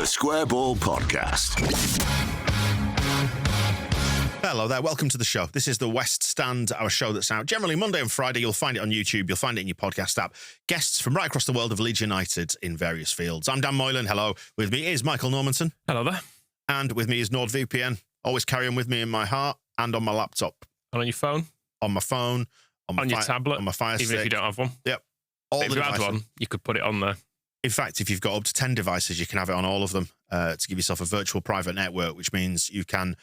The Square Ball Podcast. Hello there, welcome to the show. This is the West Stand, our show that's out generally Monday and Friday. You'll find it on YouTube, you'll find it in your podcast app. Guests from right across the world of Leeds United in various fields. I'm Dan Moylan, hello. With me is Michael Normanton. Hello there. And with me is NordVPN, always carrying with me in my heart and on my laptop. And on your phone? On my phone. On your tablet? On my Fire Stick. Even if you don't have one? Yep. If you had one, you could put it on there. In fact, if you've got up to 10 devices, you can have it on all of them to give yourself a virtual private network, which means you can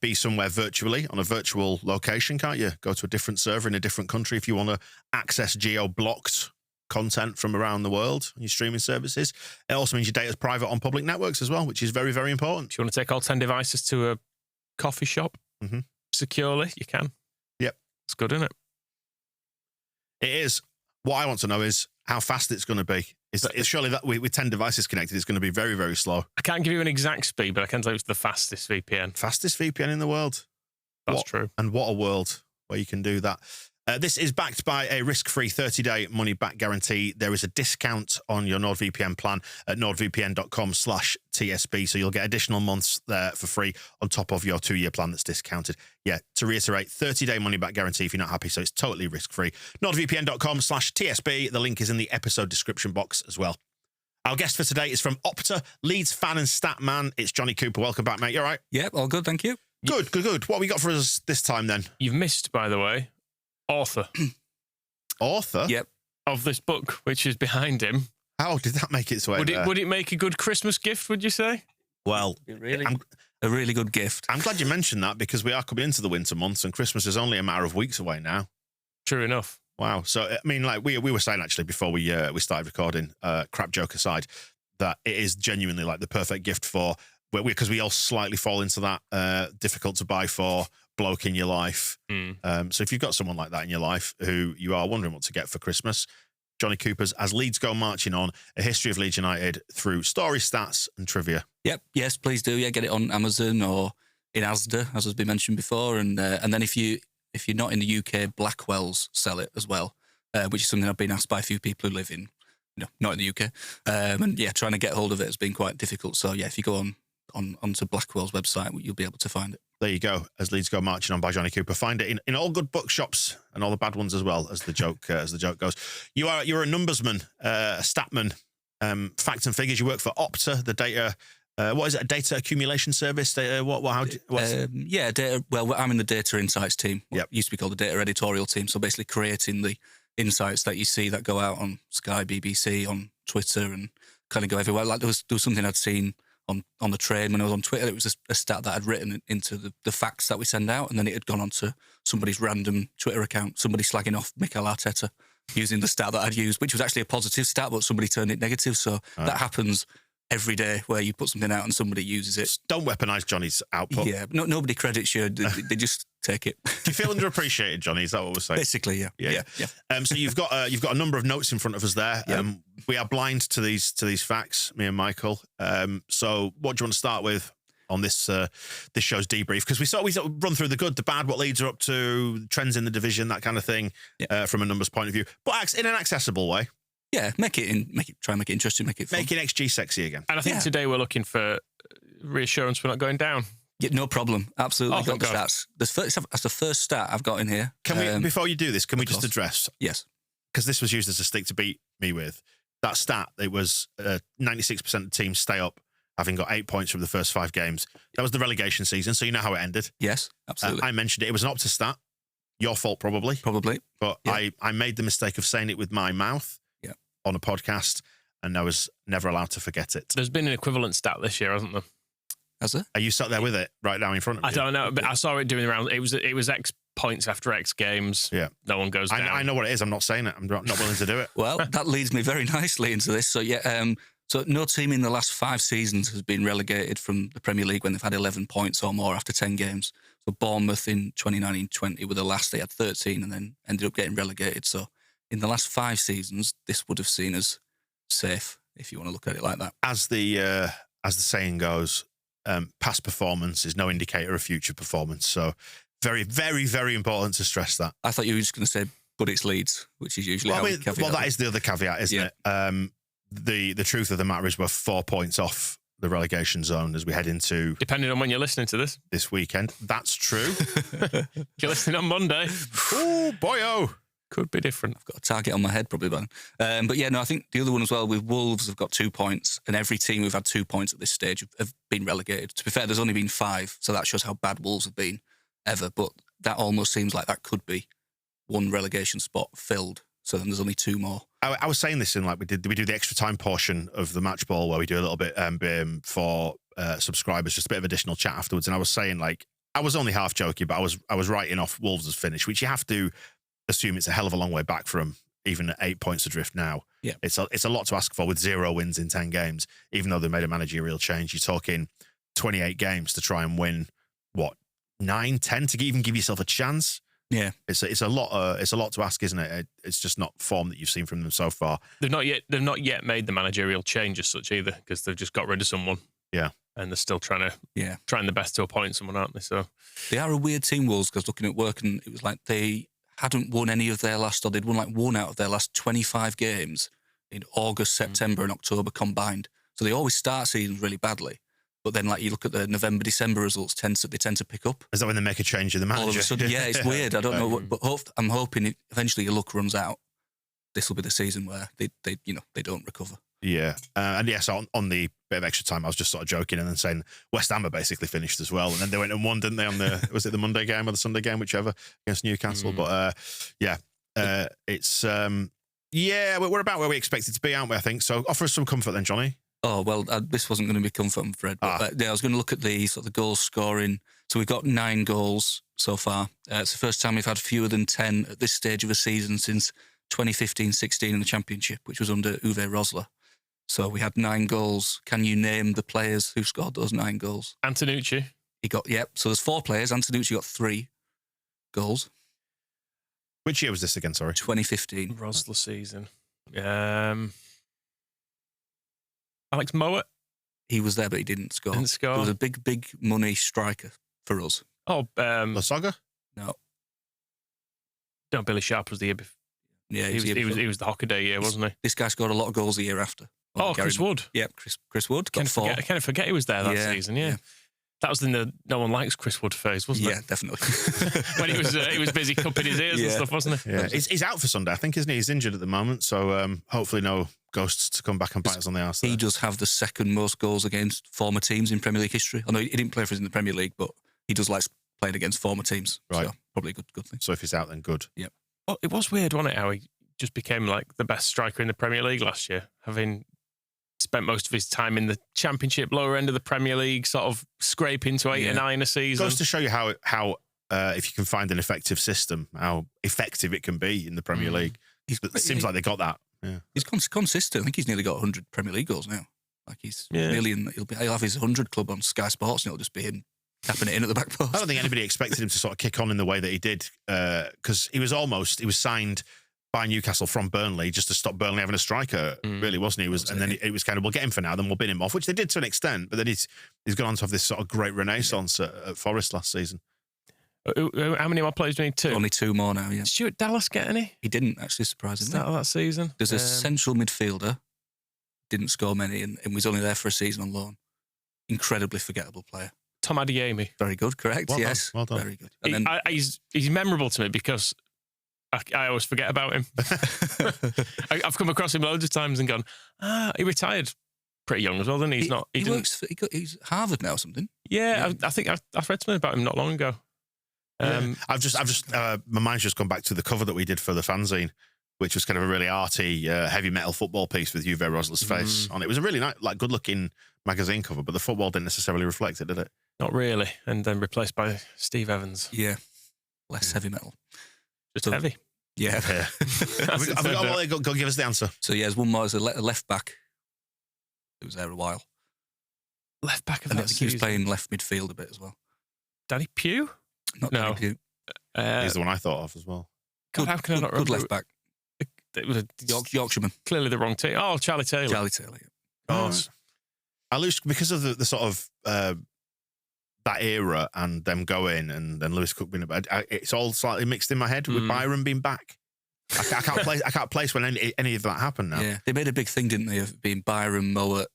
be somewhere virtually on a virtual location, can't you? Go to a different server in a different country if you want to access geo-blocked content from around the world on your streaming services. It also means your data's private on public networks as well, which is very, very important. If you want to take all 10 devices to a coffee shop securely, you can. Yep. It's good, isn't it? It is. What I want to know is how fast it's going to be. It's surely that with 10 devices connected, it's going to be very, very slow. I can't give you an exact speed, but I can tell you it's the fastest VPN. Fastest VPN in the world. That's true. And what a world where you can do that. This is backed by a risk-free 30-day money-back guarantee. There is a discount on your NordVPN plan at nordvpn.com/TSB, so you'll get additional months there for free on top of your 2-year plan that's discounted. Yeah, to reiterate, 30-day money-back guarantee if you're not happy, so it's totally risk-free. nordvpn.com/TSB. The link is in the episode description box as well. Our guest for today is from Opta, Leeds fan and stat man. It's Johnny Cooper. Welcome back, mate. You all right? Yep, all good, thank you. Good. What have we got for us this time, then? You've missed, by the way, author. Author? Yep. Of this book, which is behind him. How did that make its way there? Would it make a good Christmas gift, would you say? Well, a really good gift. I'm glad you mentioned that because we are coming into the winter months and Christmas is only a matter of weeks away now. True enough. Wow. So, I mean, like we were saying actually before we started recording, crap joke aside, that it is genuinely like the perfect gift for, because we all slightly fall into that difficult to buy for bloke in your life. So if you've got someone like that in your life who you are wondering what to get for Christmas, Johnny Cooper's As Leeds Go Marching On, a history of Leeds United through story, stats and trivia. Yep, yes, please do. Yeah, get it on Amazon or in Asda, as has been mentioned before. And then if you're not in the UK, Blackwell's sell it as well, which is something I've been asked by a few people who live in, not in the UK. And yeah, trying to get hold of it has been quite difficult. So yeah, if you go onto Blackwell's website, you'll be able to find it. There you go. As Leeds Go Marching On by Johnny Cooper. Find it in all good bookshops and all the bad ones as well, as the joke goes. You're a numbersman, a statman, facts and figures. You work for Opta, the data. What is it? A data accumulation service? Data. Yeah, data. Well, I'm in the data insights team. What used to be called the data editorial team. So basically, creating the insights that you see that go out on Sky, BBC, on Twitter, and kind of go everywhere. Like there was something I'd seen on the train when I was on Twitter. It was a stat that I'd written into the facts that we send out, and then it had gone onto somebody's random Twitter account, somebody slagging off Mikel Arteta using the stat that I'd used, which was actually a positive stat, but somebody turned it negative. So that happens every day where you put something out and somebody uses it. Don't weaponise Johnny's output. Yeah, nobody credits you. They just take it. Do you feel underappreciated, Johnny? Is that what we're saying? Basically, yeah. So you've got a number of notes in front of us there. Yep. We are blind to these facts, me and Michael. So what do you want to start with on this show's debrief? Because we sort of run through the good, the bad, what Leeds are up to, trends in the division, that kind of thing, from a numbers point of view, but in an accessible way. Yeah, try and make it interesting, make it fun. Making XG sexy again. And I think today we're looking for reassurance we're not going down. Yeah, no problem. Absolutely. Got the stats. That's the first stat I've got in here. Can we, before you do this, can we just address? Yes. Because this was used as a stick to beat me with. That stat, it was 96% of the teams stay up, having got 8 points from the first 5 games. That was the relegation season, so you know how it ended. Yes, absolutely. I mentioned it. It was an Opta stat. Your fault, probably. Probably. But I made the mistake of saying it with my mouth on a podcast, and I was never allowed to forget it. There's been an equivalent stat this year, hasn't there? Has there? Are you sat there with it right now in front of you? I don't know, but I saw it doing the rounds. It was X points after X games. Yeah. No one goes down. I know what it is. I'm not saying it. I'm not willing to do it. Well, that leads me very nicely into this. So, so no team in the last 5 seasons has been relegated from the Premier League when they've had 11 points or more after 10 games. So Bournemouth in 2019-20 were the last. They had 13 and then ended up getting relegated. So in the last 5 seasons, this would have seen us safe, if you want to look at it like that. As the saying goes, past performance is no indicator of future performance. So very, very, very important to stress that. I thought you were just going to say, but it's Leeds, which is usually how we caveat. Well, that is the other caveat, isn't it? The truth of the matter is we're 4 points off the relegation zone as we head into... Depending on when you're listening to this weekend. That's true. If you're listening on Monday. Oh, boy-oh. Could be different. I've got a target on my head probably by then. But yeah, no, I think the other one as well, with Wolves have got 2 points, and every team who've had 2 points at this stage have been relegated. To be fair, there's only been 5, so that shows how bad Wolves have been ever. But that almost seems like that could be one relegation spot filled. So then there's only 2 more. I was saying this in we do the extra time portion of the match ball where we do a little bit for subscribers, just a bit of additional chat afterwards. And I was saying I was only half joking, but I was writing off Wolves' finish, which you have to assume it's a hell of a long way back from even 8 points adrift now. Yeah, it's a lot to ask for with 0 wins in 10 games, even though they made a managerial change. You're talking 28 games to try and win 9, 10 to even give yourself a chance. Yeah, it's a lot to ask, isn't it? It's just not form that you've seen from them so far. They've not yet made the managerial change as such either, because they've just got rid of someone. Yeah, and they're still trying the best to appoint someone, aren't they? So they are a weird team, Wolves, because looking at work, and it was like they hadn't won any of their last, or they'd won 1 out of their last 25 games in August, September, and October combined. So they always start seasons really badly. But then, you look at the November, December results, they tend to pick up. Is that when they make a change in the manager? All of a sudden, yeah, it's weird. I don't know what, but I'm hoping eventually your luck runs out. This will be the season where they don't recover. Yeah, and yes, on the bit of extra time, I was just sort of joking and then saying West Ham are basically finished as well, and then they went and won, didn't they? On was it the Monday game or the Sunday game, whichever, against Newcastle? But it's we're about where we expected to be, aren't we? I think so. Offer us some comfort then, Johnny. Oh, well, this wasn't going to be comfort, I'm afraid. But I was going to look at the goal scoring. So we've got 9 goals so far. It's the first time we've had fewer than 10 at this stage of a season since 2015-16 in the Championship, which was under Uwe Rosler. So we had 9 goals. Can you name the players who scored those 9 goals? Antonucci. So there's 4 players. Antonucci got 3 goals. Which year was this again, sorry? 2015. Rosler season. Alex Mowat? He was there, but he didn't score. He was a big money striker for us. Oh, Lasogga? No. No, Billy Sharp was the year before. Yeah, he was the Hockaday year, wasn't he? This guy scored a lot of goals the year after. Chris Wood. Yeah, Chris Wood. I kind of forget he was there that season, yeah. That was in the no one likes Chris Wood phase, wasn't it? Yeah, definitely. When he was busy cupping his ears and stuff, wasn't he? Yeah. He's out for Sunday, I think, isn't he? He's injured at the moment, so hopefully no ghosts to come back and bite us on the arse. He does have the second most goals against former teams in Premier League history. I know he didn't play for us in the Premier League, but he does like playing against former teams. Right. So probably a good thing. So if he's out, then good. Yep. Well, it was weird, wasn't it, how he just became the best striker in the Premier League last year, having spent most of his time in the Championship, lower end of the Premier League, sort of scraping to 8 or 9 a season. Goes to show you how if you can find an effective system, how effective it can be in the Premier League. It seems like they got that. Yeah. He's consistent. I think he's nearly got 100 Premier League goals now. He's nearly he'll have his 100 club on Sky Sports, and it'll just be him tapping it in at the back post. I don't think anybody expected him to sort of kick on in the way that he did, because he was signed by Newcastle from Burnley just to stop Burnley having a striker, really, wasn't he? And then it was kind of, we'll get him for now, then we'll bin him off, which they did to an extent, but then he's gone on to have this sort of great renaissance at Forest last season. How many more players do we need? 2? Only 2 more now, yeah. Stuart Dallas get any? He didn't, actually, surprisingly. Start of that season. There's a central midfielder, didn't score many, and was only there for a season on loan. Incredibly forgettable player. Tom Adeyemi. Very good, correct, well yes. Done. Very good. And he's memorable to me because I always forget about him. I've come across him loads of times and gone, he retired pretty young as well, didn't he? He's Harvard now or something. Yeah, I think I've read something about him not long ago. I've just my mind's just gone back to the cover that we did for the fanzine, which was kind of a really arty, heavy metal football piece with Uwe Rosler's face on it. It was a really nice, good-looking magazine cover, but the football didn't necessarily reflect it, did it? Not really. And then replaced by Steve Evans. Yeah, less heavy metal. Just heavy. Yeah. Go give us the answer. So, there's one more. There's a left back who was there a while. Left back of and that I think season. He was playing left midfield a bit as well. Danny Pugh? Not Danny Pugh. He's the one I thought of as well. God, how can I not remember? Good left back. It was Yorkshireman. Clearly the wrong team. Oh, Charlie Taylor. Charlie Taylor, yeah. Oh, I lose because of the sort of that era and them going and then Lewis Cook being it's all slightly mixed in my head with Byron being back. I can't place when any of that happened now. Yeah, they made a big thing, didn't they, of being Byron, Mowat,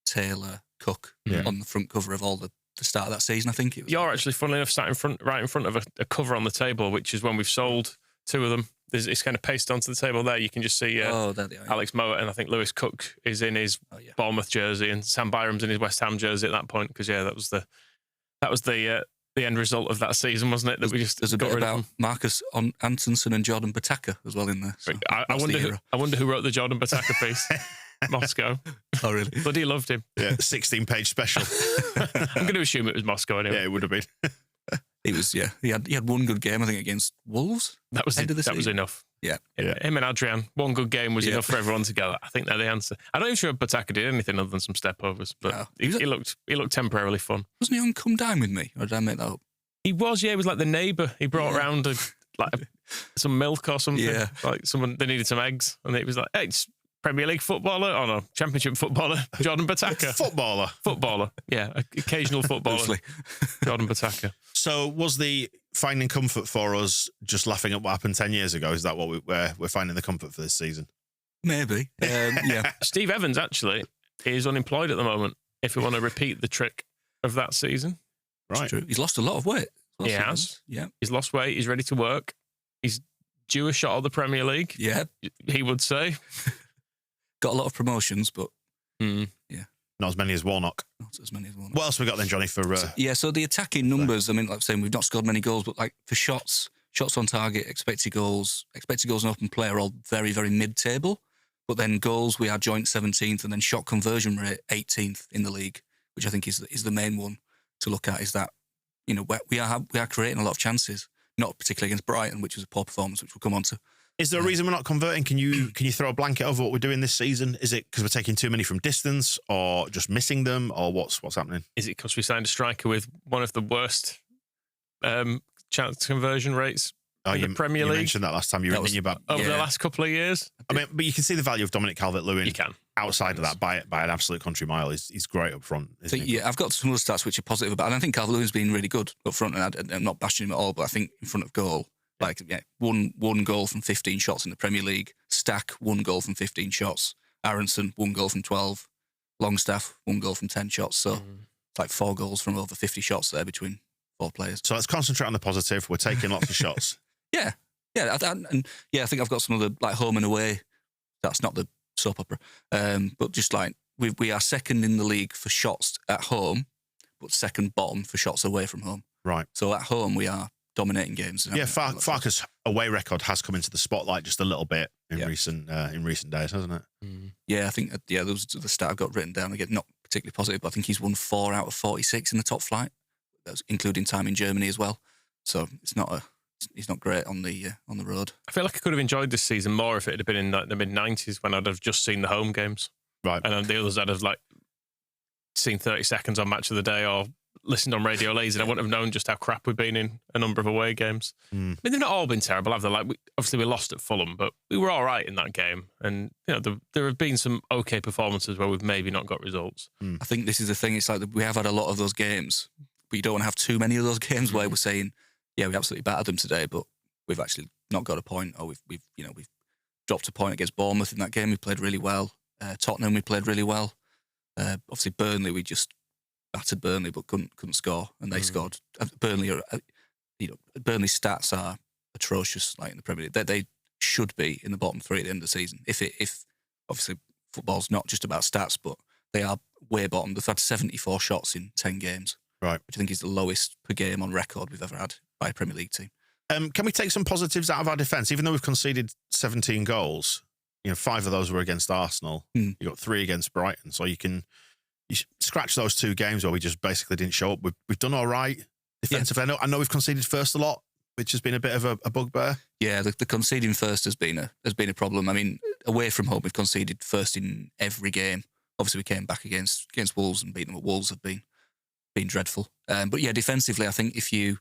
Taylor, Cook on the front cover of all the start of that season, I think it was. You're actually, funnily enough, sat right in front of a cover on the table, which is when we've sold two of them. It's kind of pasted onto the table there. You can just see there they are, Alex Mowat, and I think Lewis Cook is in his Bournemouth jersey, and Sam Byram's in his West Ham jersey at that point. Because that was the end result of that season, wasn't it? That there's a bit about Marcus Antonsen and Jordan Bataka as well in there. So I wonder who wrote the Jordan Bataka piece. Moscow. Oh, really? Bloody loved him. Yeah, 16-page special. I'm going to assume it was Moscow anyway. Yeah, it would have been. He was, He had one good game, I think, against Wolves. That was enough. Yeah. Him and Adrian, one good game was enough for everyone to go, I think they're the answer. I'm not even sure if Bataka did anything other than some step-overs, but he looked temporarily fun. Wasn't he on Come Dine With Me? Or did I make that up? He was, he was like the neighbour. He brought around some milk or something. Yeah. Like they needed some eggs, and it was like, hey, it's Premier League footballer? Oh no, Championship footballer, Jordan Bataka. Footballer, yeah, occasional footballer. Jordan Bataka. So was the finding comfort for us just laughing at what happened 10 years ago? Is that what we're finding the comfort for this season? Maybe, yeah. Steve Evans actually is unemployed at the moment, if we want to repeat the trick of that season. Right. True. He's lost a lot of weight. He has. Yeah. He's lost weight, he's ready to work. He's due a shot at the Premier League. Yeah. He would say. Got a lot of promotions, but not as many as Warnock. Not as many as Warnock. What else have we got then, Johnny? For so the attacking numbers. I mean, like I'm saying, we've not scored many goals, but like for shots on target, expected goals, and open play are all very, very mid-table. But then goals, we are joint 17th, and then shot conversion rate 18th in the league, which I think is the main one to look at. Is that we are creating a lot of chances, not particularly against Brighton, which was a poor performance, which we'll come on to. Is there a reason we're not converting? Can you throw a blanket over what we're doing this season? Is it because we're taking too many from distance, or just missing them, or what's happening? Is it because we signed a striker with one of the worst chance conversion rates in the Premier League? You mentioned that last time. You were thinking about over the last couple of years. I mean, but you can see the value of Dominic Calvert-Lewin. You can. Outside of that, by an absolute country mile, he's great up front. I've got some other stats which are positive about, and I think Calvert-Lewin's been really good up front, and I'm not bashing him at all, but I think in front of goal. One goal from 15 shots in the Premier League. Stack, 1 goal from 15 shots. Aronson, 1 goal from 12. Longstaff, 1 goal from 10 shots. So it's like 4 goals from over 50 shots there between 4 players. So let's concentrate on the positive. We're taking lots of shots. Yeah. I think I've got some other, like, home and away. That's not the soap opera. But just like, we are second in the league for shots at home, but second bottom for shots away from home. Right. So at home, we are dominating games. Yeah, Farke's away record has come into the spotlight just a little bit in recent days, hasn't it? Yeah, I think there was the stat I've got written down again, not particularly positive, but I think he's won 4 out of 46 in the top flight. That's including time in Germany as well. So he's not great on the road. I feel like I could have enjoyed this season more if it had been in the mid-90s when I'd have just seen the home games. Right. And then the others I'd have seen 30 seconds on Match of the Day or listened on Radio Lazy, and I wouldn't have known just how crap we've been in a number of away games. I mean, they've not all been terrible, have they? Obviously we lost at Fulham, but we were all right in that game. And there have been some okay performances where we've maybe not got results. I think this is the thing. It's like we have had a lot of those games, but you don't want to have too many of those games where we're saying, yeah, we absolutely battered them today, but we've actually not got a point, or we've dropped a point against Bournemouth in that game. We played really well. Tottenham, we played really well. Obviously Burnley, we just battered Burnley but couldn't score, and they scored. Burnley Burnley's stats are atrocious, like in the Premier League. They should be in the bottom 3 at the end of the season. If obviously football's not just about stats, but they are way bottom. They've had 74 shots in 10 games, right? Which I think is the lowest per game on record we've ever had by a Premier League team. Can we take some positives out of our defence? Even though we've conceded 17 goals, 5 of those were against Arsenal. You got 3 against Brighton, so you scratch those 2 games where we just basically didn't show up. We've done all right defensively. Yeah. I know we've conceded first a lot, which has been a bit of a bugbear. Yeah, the conceding first has been a problem. I mean, away from home, we've conceded first in every game. Obviously, we came back against Wolves and beat them at Wolves have been dreadful. But yeah, defensively, I think if you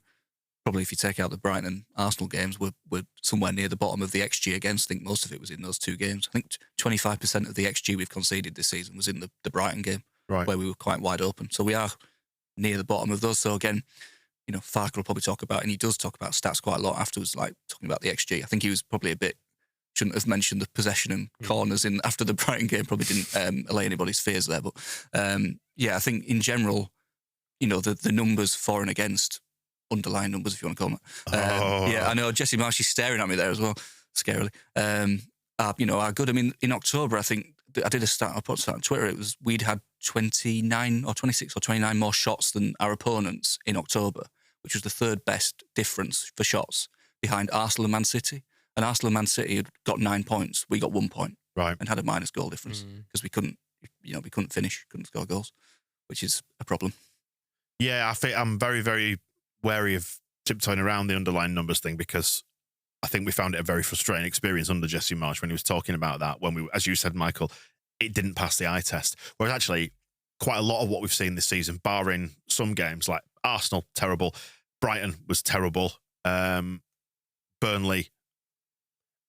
take out the Brighton and Arsenal games, we're somewhere near the bottom of the XG against. I think most of it was in those 2 games. I think 25% of the XG we've conceded this season was in the Brighton game. Right. Where we were quite wide open. So we are near the bottom of those. So again, Farke will probably talk about, and he does talk about stats quite a lot afterwards, like talking about the XG. I think he was probably a bit shouldn't have mentioned the possession and corners in after the Brighton game. Probably didn't allay anybody's fears there. But I think in general, the numbers for and against, underlying numbers, if you want to call them. Yeah, I know Jesse Marsh is staring at me there as well, scarily. Are good. I mean, in October, I think I did a stat. I put a stat on Twitter. We'd had 29 or 26 or 29 more shots than our opponents in October, which was the third best difference for shots behind Arsenal and Man City. And Arsenal and Man City had got 9 points. We got 1 point, right, and had a minus goal difference because we couldn't finish, couldn't score goals, which is a problem. Yeah, I think I'm very, very wary of tiptoeing around the underlying numbers thing because I think we found it a very frustrating experience under Jesse Marsh when he was talking about that. When we, as you said, Michael, it didn't pass the eye test. Whereas actually, quite a lot of what we've seen this season, barring some games like Arsenal, terrible, Brighton was terrible, Burnley.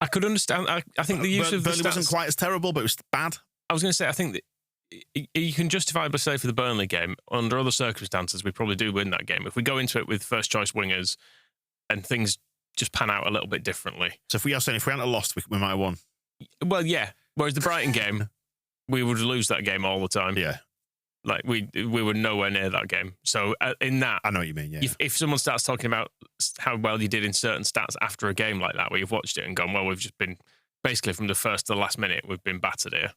I could understand. I think the use of the Burnley stats wasn't quite as terrible, but it was bad. I was going to say, I think that you can justifiably say for the Burnley game, under other circumstances, we probably do win that game. If we go into it with first choice wingers and things just pan out a little bit differently. So if we hadn't lost, we might have won. Well, yeah. Whereas the Brighton game, we would lose that game all the time. Yeah. Like we were nowhere near that game. So in that, I know what you mean. Yeah. If someone starts talking about how well you did in certain stats after a game like that, where you've watched it and gone, well, we've just been basically from the first to the last minute, we've been battered here.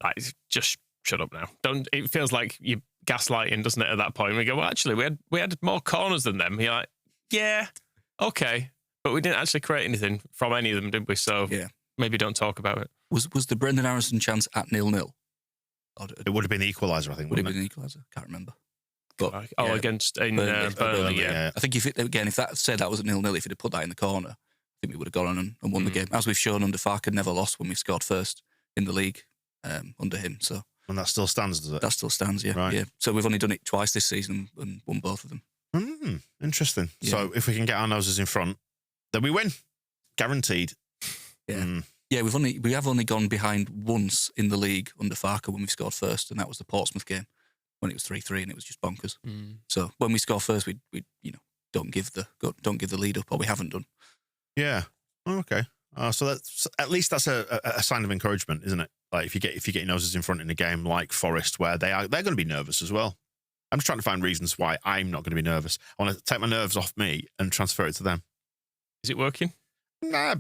Like, just shut up now. Don't. It feels like you're gaslighting, doesn't it? At that point, we go, well, actually, we had more corners than them. You're like, yeah, okay, but we didn't actually create anything from any of them, did we? So maybe don't talk about it. Was the Brendan Harrison chance at 0-0? It would have been the equaliser, I think. Would it have been the equaliser? Can't remember. But against Burnley, yeah. I think if that said that was at 0-0, if he'd have put that in the corner, I think we would have gone on and won the game. As we've shown under Farke, never lost when we scored first in the league under him. So and that still stands, does it? That still stands, yeah. Right. Yeah. So we've only done it twice this season and won both of them. Interesting. Yeah. So if we can get our noses in front, then we win, guaranteed. Yeah. Yeah, we have only gone behind once in the league under Farke when we scored first, and that was the Portsmouth game when it was 3-3 and it was just bonkers. So when we score first, we don't give the lead up, or we haven't done. Yeah. Oh, okay. So that's at least that's a sign of encouragement, isn't it? Like if you get your noses in front in a game like Forest, where they're going to be nervous as well. I'm just trying to find reasons why I'm not going to be nervous. I want to take my nerves off me and transfer it to them. Is it working? Nah,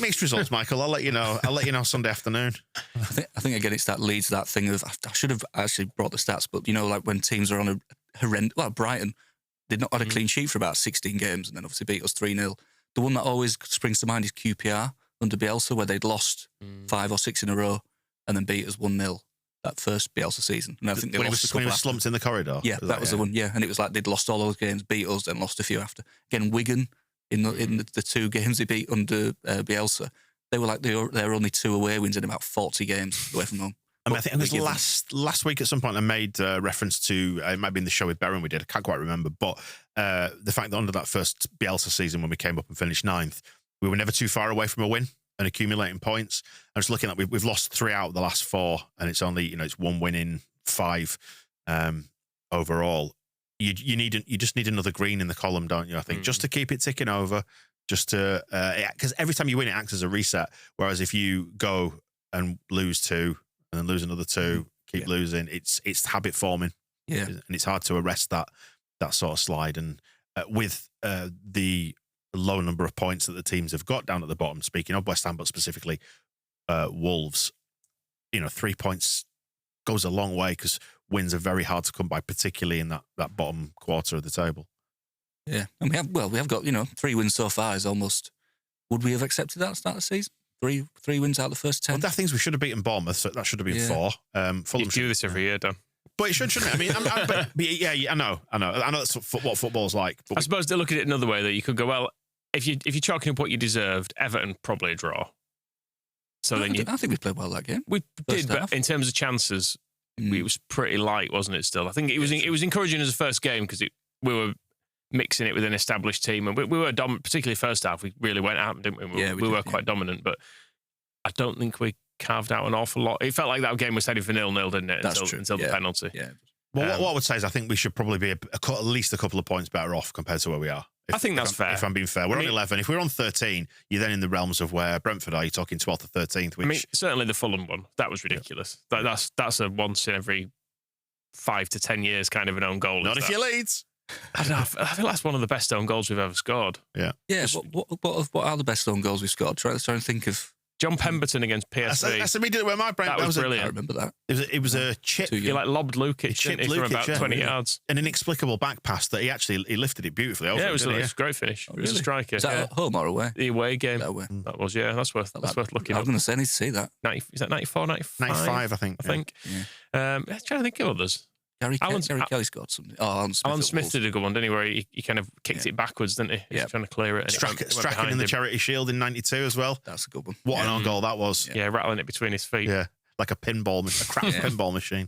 mixed results, Michael. I'll let you know. Sunday afternoon. I think again, it's that leads that thing of I should have actually brought the stats, but like when teams are on a horrendous. Well, Brighton did not had a clean sheet for about 16 games, and then obviously beat us 3-0. The one that always springs to mind is QPR under Bielsa, where they'd lost 5 or 6 in a row and then beat us 1-0 that first Bielsa season. And I think they when lost he was slumped in the corridor. Yeah, that was the one. Yeah, and it was like they'd lost all those games, beat us, then lost a few after. Again, Wigan. In the 2 games they beat under Bielsa, they were like they were only 2 away wins in about 40 games away from home. I mean, I think it was last week at some point I made reference to, it might be in the show with Berren we did, I can't quite remember, but the fact that under that first Bielsa season when we came up and finished 9th, we were never too far away from a win and accumulating points. I'm just looking at, we've lost 3 out of the last 4, and it's only, it's 1 win in 5 overall. You just need another green in the column, don't you? I think just to keep it ticking over, just to because every time you win, it acts as a reset. Whereas if you go and lose 2 and then lose another 2, keep losing, it's habit forming. Yeah, and it's hard to arrest that sort of slide. And with the low number of points that the teams have got down at the bottom, speaking of West Ham, but specifically Wolves, 3 points goes a long way because wins are very hard to come by, particularly in that bottom quarter of the table. Yeah, and we have got 3 wins so far. Is almost. Would we have accepted that at the start of the season? 3 wins out of the first 10. Well, that things we should have beaten Bournemouth, so that should have been 4. Fulham do this every year, Dan. But it shouldn't it? I mean, I know that's what football's like. But I suppose to look at it another way, that you could go, well, if you're chalking up what you deserved, Everton probably a draw. So I think we played well that game. We did, but in terms of chances, it was pretty light, wasn't it? Still, I think it was encouraging as a first game because we were mixing it with an established team, and we were dominant, particularly first half. We really went out, didn't we? We were quite dominant, but I don't think we carved out an awful lot. It felt like that game was heading for 0-0, didn't it? Until the penalty. Yeah. Well, what I would say is I think we should probably be at least a couple of points better off compared to where we are. I think that's fair. If I'm being fair. We're on 11. If we're on 13, you're then in the realms of where Brentford are. You're talking 12th or 13th, which... certainly the Fulham one. That was ridiculous. Yeah. That's a once in every 5 to 10 years kind of an own goal. Not if you Leeds. I don't know. I think that's one of the best own goals we've ever scored. Yeah. Yeah, what are the best own goals we've scored? Try and think of... John Pemberton against PSV. That's immediately where my brain... That was brilliant. I remember that. It was a chip. He lobbed Lukic from about 20 yards. An inexplicable back pass that he lifted it beautifully over. Yeah, it was a great finish. Oh, really? It was a striker. Is that at home or away? The away game. That was, yeah. That's worth looking I up. was going to say, I need to see that. Is that 94, 95? 95, I think. I'm trying to think of others. Gary Kelly scored something. Oh, Alan Smith did a good one, didn't he? Where he kind of kicked it backwards, didn't he? He was trying to clear it. Strachan in the Charity Shield in 92 as well. That's a good one. What an own goal that was. Yeah, rattling it between his feet. Yeah, like a pinball, a crap pinball machine.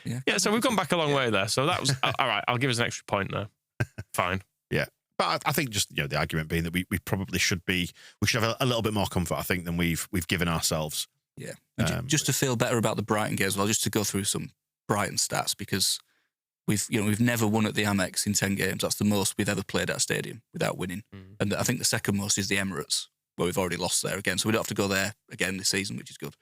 Yeah, so we've gone back a long way there. So that was all right. I'll give us an extra point there. Fine. Yeah. But I think just the argument being that we probably should have a little bit more comfort, I think, than we've given ourselves. Yeah. Just to feel better about the Brighton game as well, just to go through some Brighton stats, because we've never won at the Amex in 10 games. That's the most we've ever played at a stadium without winning. And I think the second most is the Emirates, where we've already lost there again. So we don't have to go there again this season, which is good.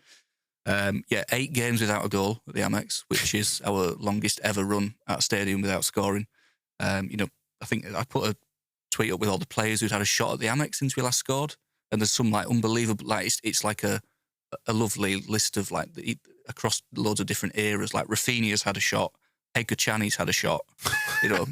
8 games without a goal at the Amex, which is our longest ever run at a stadium without scoring. I think I put a tweet up with all the players who'd had a shot at the Amex since we last scored. And there's some unbelievable, it's like a lovely list of across loads of different eras. Like Rafinha's had a shot. Edgar Chani's had a shot.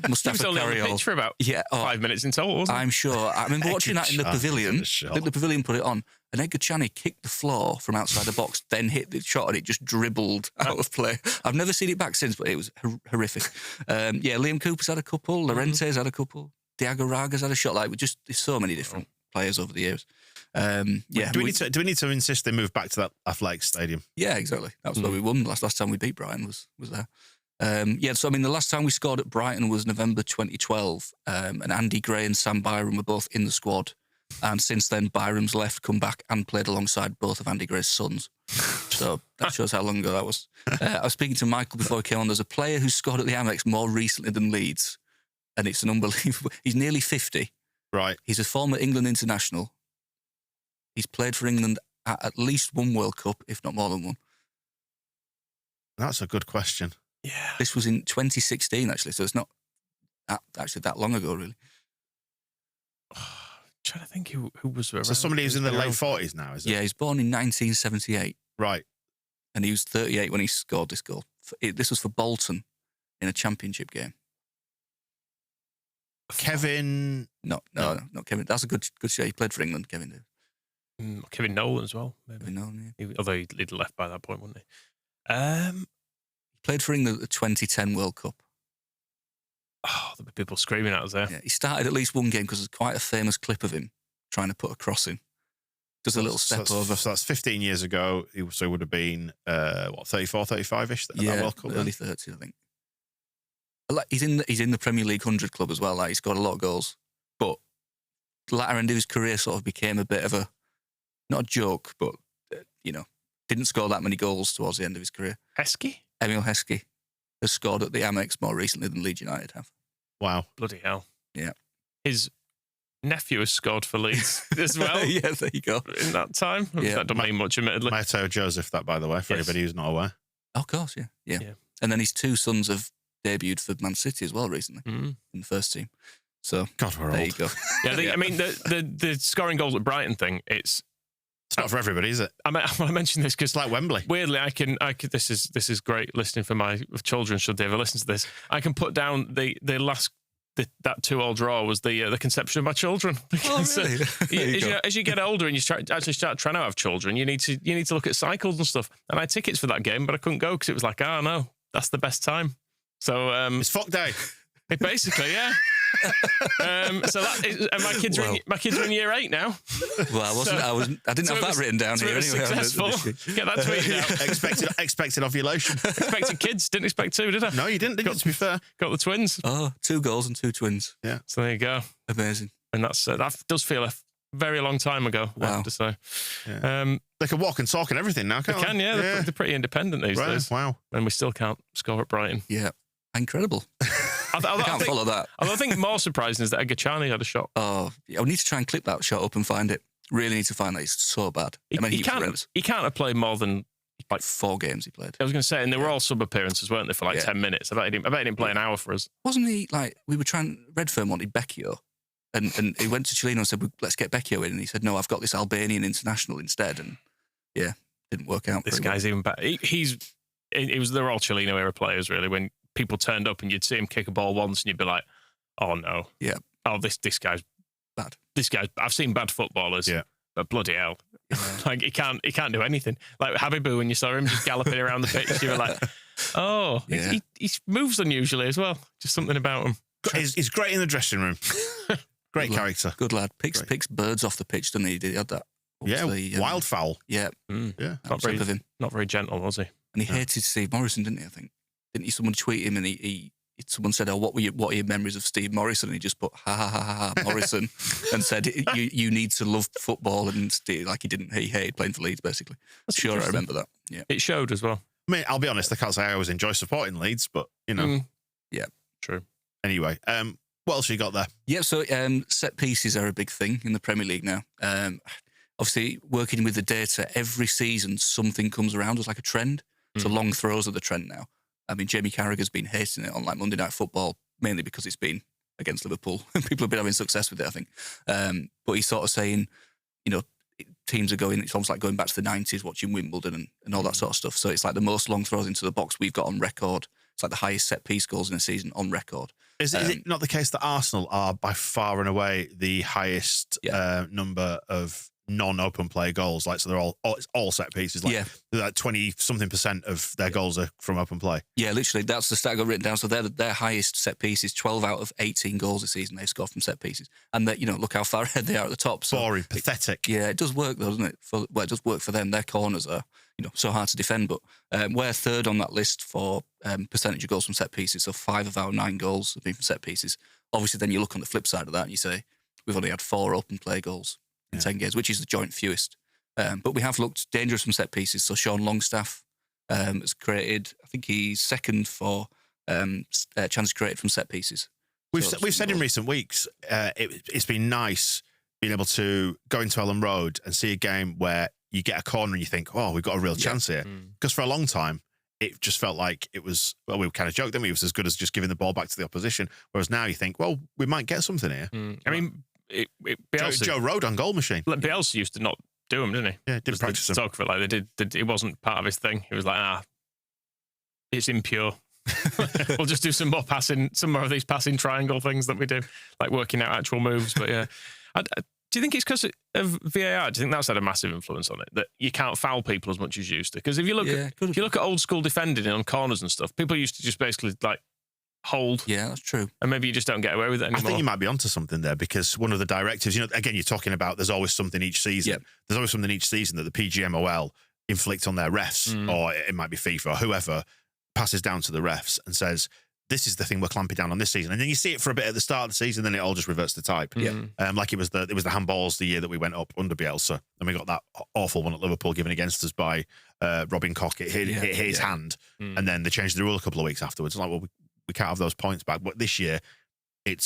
Mustafa he was only on the pitch for about 5 minutes in total, wasn't he? I'm sure. I remember watching that in the pavilion. I think the pavilion put it on. And Edgar Chani kicked the floor from outside the box, then hit the shot, and it just dribbled out of play. I've never seen it back since, but it was horrific. Liam Cooper's had a couple. Llorente's had a couple. Diago Raga's had a shot. There's so many different players over the years. Do we need to insist they move back to that Athletics Stadium? Yeah, exactly. That was where we won. Last time we beat Brighton was there. So the last time we scored at Brighton was November 2012, and Andy Gray and Sam Byram were both in the squad. And since then, Byram's left, come back, and played alongside both of Andy Gray's sons. So that shows how long ago that was. I was speaking to Michael before he came on. There's a player who scored at the Amex more recently than Leeds, and it's an unbelievable. He's nearly 50. Right. He's a former England international. He's played for England at least one World Cup, if not more than one. That's a good question. Yeah. This was in 2016, actually, so it's not actually that long ago, really. Trying to think who was around. So somebody who's in the late 40s now, is it? Yeah, he's born in 1978. Right. And he was 38 when he scored this goal. This was for Bolton in a championship game. Kevin... No, not Kevin. That's a good show. He played for England, Kevin did. Kevin Nolan as well, maybe. Kevin Nolan, yeah. Although he'd left by that point, wouldn't he? He played for England at the 2010 World Cup. Oh, there'll be people screaming at us there. Yeah, he started at least one game because there's quite a famous clip of him trying to put a cross in. Does a little step over. So that's 15 years ago. So it would have been, 34, 35-ish? Yeah, that World Cup, early 30s, I think. He's in the Premier League 100 club as well. He scored a lot of goals. But the latter end of his career sort of became a bit of a, not a joke, but, didn't score that many goals towards the end of his career. Heskey? Emil Heskey has scored at the Amex more recently than Leeds United have. Wow. Bloody hell. Yeah. His nephew has scored for Leeds as well. Yeah, there you go. In that time. Yeah. That doesn't mean much, admittedly. Mateo Joseph, that, by the way, for anybody who's not aware. Oh, of course, yeah. And then his two sons have debuted for Man City as well recently in the first team. So, God, we're there old. you go. Yeah, I mean, the scoring goals at Brighton thing, it's not for everybody, is it? I mentioned this because, it's like Wembley. Weirdly, I can. This is great listening for my children. Should they ever listen to this, I can put down that 2-2 draw was the conception of my children. Because, oh, really? As you get older and you start trying to have children, you need to look at cycles and stuff. And I had tickets for that game, but I couldn't go because it was like, oh no, that's the best time. So it's fuck day. Basically, yeah. So that is, and my kids are in year 8 now. Well, I didn't have that written down here anyway. Successful. Get that tweeted out. Expected ovulation. Expected kids. Didn't expect 2, did I? No, you didn't. To be fair, got the twins. Oh, 2 goals and 2 twins. Yeah. So there you go. Amazing. And that's that does feel a very long time ago. Wow. I have to say. Yeah. They can walk and talk and everything now. Can't they? Can, yeah. They're pretty independent these days. Wow. And we still can't score at Brighton. Yeah. Incredible. I can't follow that. I think more surprising is that Agachani had a shot. Oh, I need to try and clip that shot up and find it. Really need to find that. It's so bad. He can't have played more than like 4 games he played. I was going to say, and they were all sub appearances, weren't they, for like 10 minutes? I bet he didn't play an hour for us. Wasn't he like Redfern wanted Becchio, and he went to Chileno and said, let's get Becchio in, and he said, no, I've got this Albanian international instead, and didn't work out. This guy's even better. They're all Chileno era players, really. When people turned up and you'd see him kick a ball once, and you'd be like, oh no, this guy's bad. I've seen bad footballers, but bloody hell, like he can't do anything. Like Habibu, when you saw him just galloping around the pitch, you were like, oh, he moves unusually as well. Just something about him. He's great in the dressing room. Great character. Good lad. Picks birds off the pitch, doesn't he? He had that. Wildfowl. Yeah. Not very gentle, was he? And he hated Steve Morrison, didn't he? I think. Didn't he? Someone tweet him, and someone said, "Oh, what are your memories of Steve Morrison?" And he just put "ha ha ha ha Morrison," and said, "You need to love football." And Steve, he hated playing for Leeds, basically. That's sure, I remember that. Yeah, it showed as well. I mean, I'll be honest, I can't say I always enjoy supporting Leeds, but yeah, true. Anyway, what else you got there? Yeah, so set pieces are a big thing in the Premier League now. Obviously, working with the data, every season something comes around as like a trend. So long throws are the trend now. I mean, Jamie Carragher's been hating it on like Monday Night Football, mainly because it's been against Liverpool. People have been having success with it, I think. But he's sort of saying, teams are going, it's almost like going back to the 90s, watching Wimbledon and all that sort of stuff. So it's like the most long throws into the box we've got on record. It's like the highest set-piece goals in a season on record. Is it not the case that Arsenal are by far and away the highest number of non-open play goals? Like, so they're all set pieces. Like 20-something% of their goals are from open play. Yeah, literally, that's the stat I got written down. So their highest set pieces, 12 out of 18 goals a season they've scored from set pieces. And that, look how far ahead they are at the top. So boring, pathetic. It does work though, doesn't it? It does work for them. Their corners are, so hard to defend. But we're third on that list for percentage of goals from set pieces. So 5 of our 9 goals have been from set pieces. Obviously, then you look on the flip side of that and you say, we've only had 4 open play goals in 10 games, which is the joint fewest. But we have looked dangerous from set pieces. So Sean Longstaff has created, I think he's second for chances created from set pieces. We've said in recent weeks, it's been nice being able to go into Ellen Road and see a game where you get a corner and you think, oh, we've got a real chance here. Because for a long time, it just felt like it was, well, we kind of joked, didn't we? It was as good as just giving the ball back to the opposition. Whereas now you think, well, we might get something here. I mean, Bielsa, Joe Rodon goal machine. Bielsa used to not do them, didn't he? Yeah, didn't practice them. Talk of it like they did. It wasn't part of his thing. He was like, it's impure. We'll just do some more of these passing triangle things that we do, like working out actual moves. But yeah, do you think it's because of VAR? Do you think that's had a massive influence on it, that you can't foul people as much as you used to? Because if you look at old school defending on corners and stuff, people used to just basically like hold. Yeah, that's true. And maybe you just don't get away with it anymore. I think you might be onto something there, because one of the directives, again, you're talking about there's always something each season. Yep. There's always something each season that the PGMOL inflict on their refs, or it might be FIFA or whoever, passes down to the refs and says, this is the thing we're clamping down on this season. And then you see it for a bit at the start of the season, then it all just reverts to type. Like it was the handballs the year that we went up under Bielsa, and we got that awful one at Liverpool given against us by Robin Koch. It hit his hand, and then they changed the rule a couple of weeks afterwards. It's like, well, we can't have those points back. But this year, they're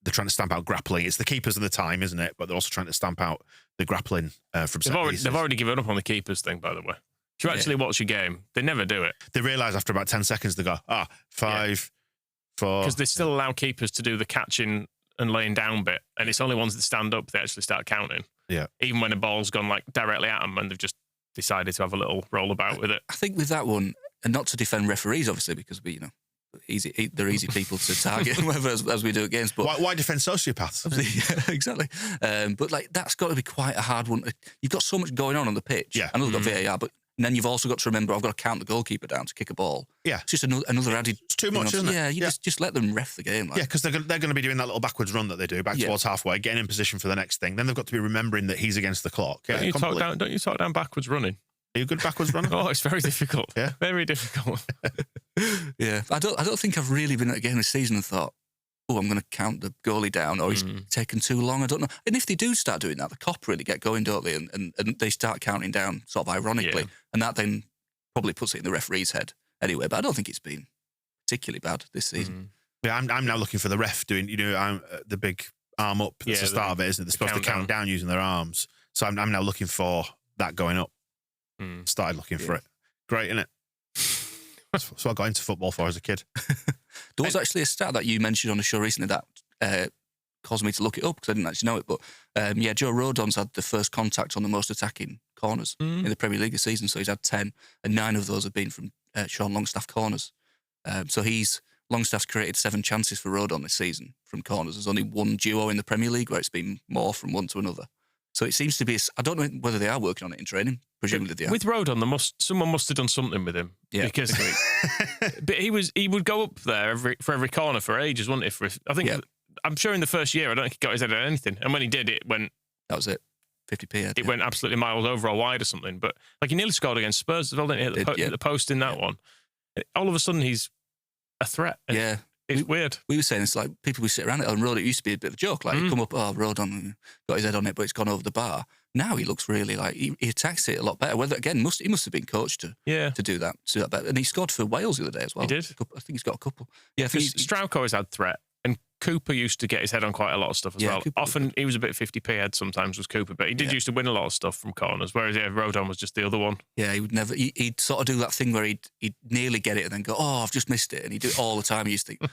trying to stamp out grappling. It's the keepers of the time, isn't it? But they're also trying to stamp out the grappling from set pieces. They've already given up on the keepers thing, by the way. If you actually watch a game, they never do it. They realise after about 10 seconds, they go, 5, 4... Because they still allow keepers to do the catching and laying down bit, and it's only ones that stand up they actually start counting. Yeah. Even when a ball's gone like directly at them and they've just decided to have a little roll about with it. I think with that one, and not to defend referees, obviously, because they're easy people to target whatever as we do at games. But why defend sociopaths? Yeah, exactly. But like that's got to be quite a hard one. You've got so much going on the pitch. Yeah. I know they've got VAR, but then you've also got to remember I've got to count the goalkeeper down to kick a ball. Yeah. It's just another added... It's too much, isn't it? Yeah, just let them ref the game. Yeah, because they're going to be doing that little backwards run that they do back towards halfway, getting in position for the next thing. Then they've got to be remembering that he's against the clock. Yeah, don't you talk down backwards running? Are you good backwards runner? Oh, it's very difficult. Yeah, very difficult. Yeah, I don't think I've really been at a game this season and thought, oh, I'm going to count the goalie down, or he's taken too long. I don't know. And if they do start doing that, the cop really get going, don't they? And they start counting down sort of ironically, and that then probably puts it in the referee's head anyway. But I don't think it's been particularly bad this season. Yeah, I'm now looking for the ref doing, the big arm up. That's the start of it, isn't it? They're supposed to count down using their arms. So I'm now looking for that going up. Started looking for it. Great, isn't it? That's what I got into football for as a kid. There was actually a stat that you mentioned on the show recently that caused me to look it up because I didn't actually know it. But Joe Rodon's had the first contact on the most attacking corners in the Premier League this season. So he's had 10, and 9 of those have been from Sean Longstaff corners. So Longstaff's created 7 chances for Rodon this season from corners. There's only one duo in the Premier League where it's been more from one to another. So it seems to be. I don't know whether they are working on it in training. Presumably they are. With Rodon, someone must have done something with him. Yeah, because but he would go up there for every corner for ages, wouldn't he? I'm sure in the first year I don't think he got his head on anything, and when he did, it went. That was it. 50p head. It went absolutely miles over or wide or something. But he nearly scored against Spurs as well, didn't he? Hit the post in that one. All of a sudden he's a threat. Yeah. It's weird. We were saying it's like people we sit around it on road. It used to be a bit of a joke. Like he'd come up, Rodon got his head on it, but it's gone over the bar. Now he looks really like he attacks it a lot better. Whether again, he must have been coached to do that better. And he scored for Wales the other day as well. He did. I think he's got a couple. Yeah, Strauch always had threat, and Cooper used to get his head on quite a lot of stuff as well. Cooper Often he was a bit 50p head. Sometimes was Cooper, but he did used to win a lot of stuff from corners. Whereas Rodon was just the other one. Yeah, he would never. He'd sort of do that thing where he'd nearly get it and then go, I've just missed it, and he'd do it all the time. He used to think.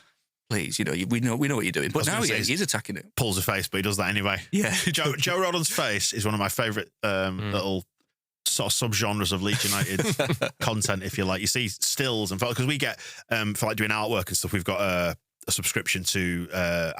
Please, we know what you're doing. But now he's attacking it. Pulls a face, but he does that anyway. Yeah. Joe Rodon's face is one of my favourite little sort of subgenres of Leeds United content, if you like. You see stills and because we get for like doing artwork and stuff, we've got a subscription to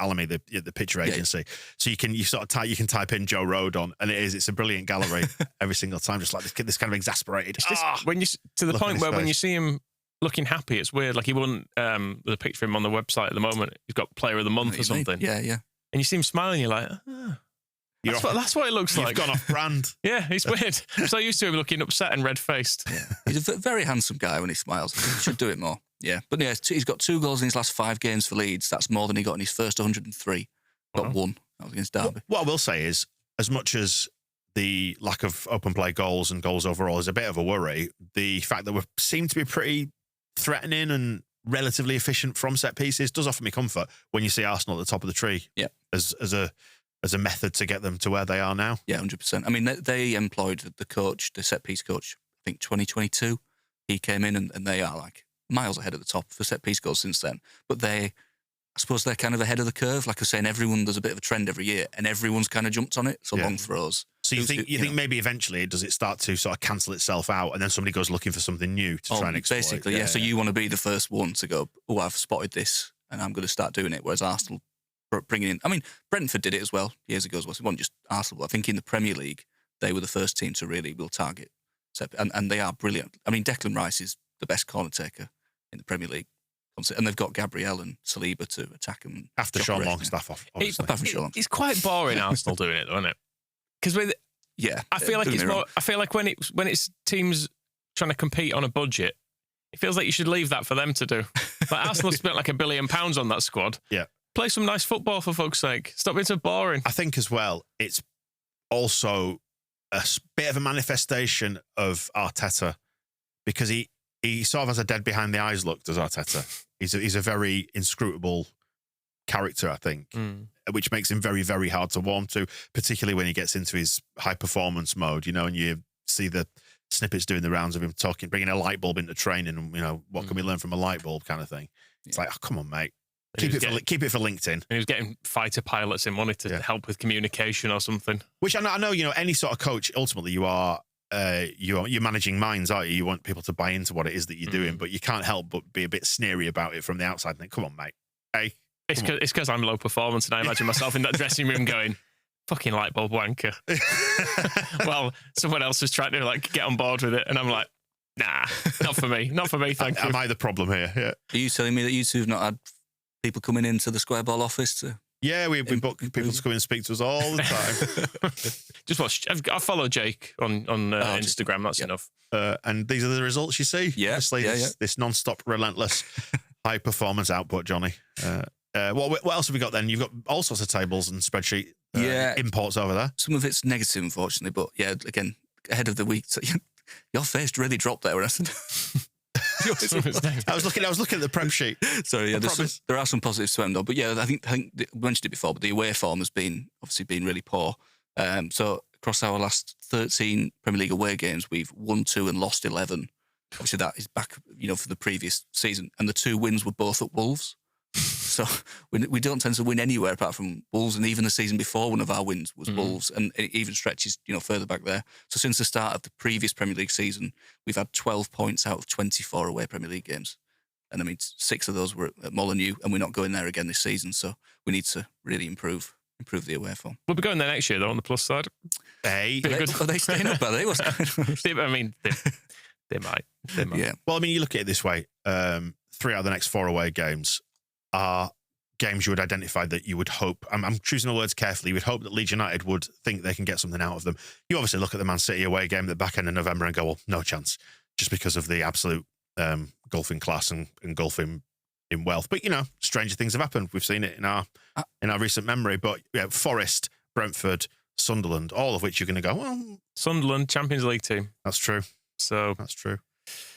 Alamy, the picture agency. Yeah. So you can type in Joe Rodon, and it's a brilliant gallery every single time, just like this kind of exasperated. When you to the point where when you see him looking happy, it's weird. Like he won the picture of him on the website at the moment. He's got Player of the Month or something. Yeah. And you see him smiling, you're like, that's what it looks like. You've gone off brand. Yeah, it's weird. I'm so used to him looking upset and red-faced. Yeah. He's a very handsome guy when he smiles. He should do it more. Yeah. But yeah, he's got 2 goals in his last 5 games for Leeds. That's more than he got in his first 103. Got 1. That was against Derby. What I will say is, as much as the lack of open play goals and goals overall is a bit of a worry, the fact that we seem to be pretty threatening and relatively efficient from set pieces does offer me comfort when you see Arsenal at the top of the tree. Yeah, as a method to get them to where they are now. Yeah, 100%. I mean, they employed the set piece coach. I think 2022. He came in and they are like miles ahead of the top for set piece goals since then. But I suppose they're kind of ahead of the curve. Like I was saying, there's a bit of a trend every year, and everyone's kind of jumped on it. So long throws. So you think maybe eventually does it start to sort of cancel itself out, and then somebody goes looking for something new to try and exploit? Basically, yeah. So you want to be the first one to go, I've spotted this, and I'm going to start doing it. Whereas Arsenal bringing in, I mean, Brentford did it as well years ago. It wasn't just Arsenal. I think in the Premier League, they were the first team to really will target, and they are brilliant. I mean, Declan Rice is the best corner taker in the Premier League. And they've got Gabriel and Saliba to attack them. After Sean Longstaff off, obviously. It's quite boring, Arsenal doing it, though, isn't it? Because I feel like it's more. I feel like when it's teams trying to compete on a budget, it feels like you should leave that for them to do. Like Arsenal spent like £1 billion on that squad. Yeah, play some nice football for fuck's sake. Stop being so boring. I think as well, it's also a bit of a manifestation of Arteta because he sort of has a dead behind the eyes look, does Arteta? He's a very inscrutable character, I think, which makes him very, very hard to warm to, particularly when he gets into his high performance mode, and you see the snippets doing the rounds of him talking, bringing a light bulb into training and, what can we learn from a light bulb kind of thing. It's like, come on, mate. Keep it for LinkedIn. And he was getting fighter pilots in money to help with communication or something. Which I know, any sort of coach, ultimately you're managing minds, aren't you? You want people to buy into what it is that you're doing, but you can't help but be a bit sneery about it from the outside and think, come on, mate. Hey. It's because I'm low performance and I imagine myself in that dressing room going, fucking light bulb wanker. Well, someone else is trying to get on board with it and I'm like, nah, not for me, thank you. Am I the problem here? Yeah. Are you telling me that you two have not had people coming into the Square Ball office to... Yeah, we book people to come in and speak to us all the time. Just watch. I follow Jake on Instagram. That's enough. And these are the results you see. Yeah, obviously, this non-stop, relentless, high performance output, Johnny. What else have we got then? You've got all sorts of tables and spreadsheet imports over there. Some of it's negative, unfortunately, but again, ahead of the week, so your face really dropped there when I said. I was looking at the prem sheet. Sorry, yeah, there are some positives to end on, but yeah, I think we mentioned it before, but the away form has been really poor. So across our last 13 Premier League away games, we've won 2 and lost 11. Obviously, that is back, for the previous season, and the 2 wins were both at Wolves. So we don't tend to win anywhere apart from Wolves, and even the season before, one of our wins was Wolves, and it even stretches further back there. So since the start of the previous Premier League season, we've had 12 points out of 24 away Premier League games, and I mean 6 of those were at Molineux, and we're not going there again this season. So we need to really improve the away form. We'll be going there next year, though. On the plus side, hey, are they staying up? Are they? I mean, they might. Yeah. Well, I mean, you look at it this way: 3 out of the next 4 away games are games you would identify that you would hope. I'm choosing the words carefully. You would hope that Leeds United would think they can get something out of them. You obviously look at the Man City away game at the back end of November and go, well, no chance, just because of the absolute golfing class and golfing in wealth. But stranger things have happened. We've seen it in our recent memory. But Forest, Brentford, Sunderland, all of which you're going to go, well, Sunderland, Champions League team. That's true. So that's true.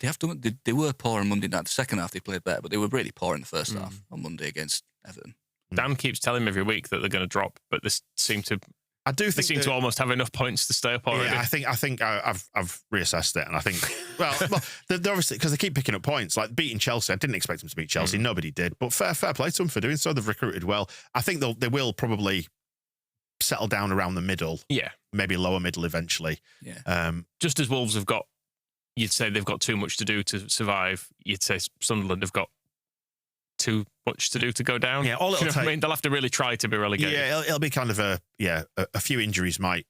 They were poor on Monday night. The second half they played better, but they were really poor in the first half on Monday against Everton. Dan keeps telling me every week that they're going to drop, but they seem to to almost have enough points to stay up already. Yeah, I think I've reassessed it, and I think well they're obviously, because they keep picking up points, like beating Chelsea. I didn't expect them to beat Chelsea. Nobody did, but fair play to them for doing so. They've recruited well. I think they will probably settle down around the middle. Yeah, maybe lower middle eventually. Yeah. Just as Wolves have got. You'd say they've got too much to do to survive. You'd say Sunderland have got too much to do to go down. Yeah, all it'll take. I mean, they'll have to really try to be relegated. Yeah, it'll be kind of a few injuries might,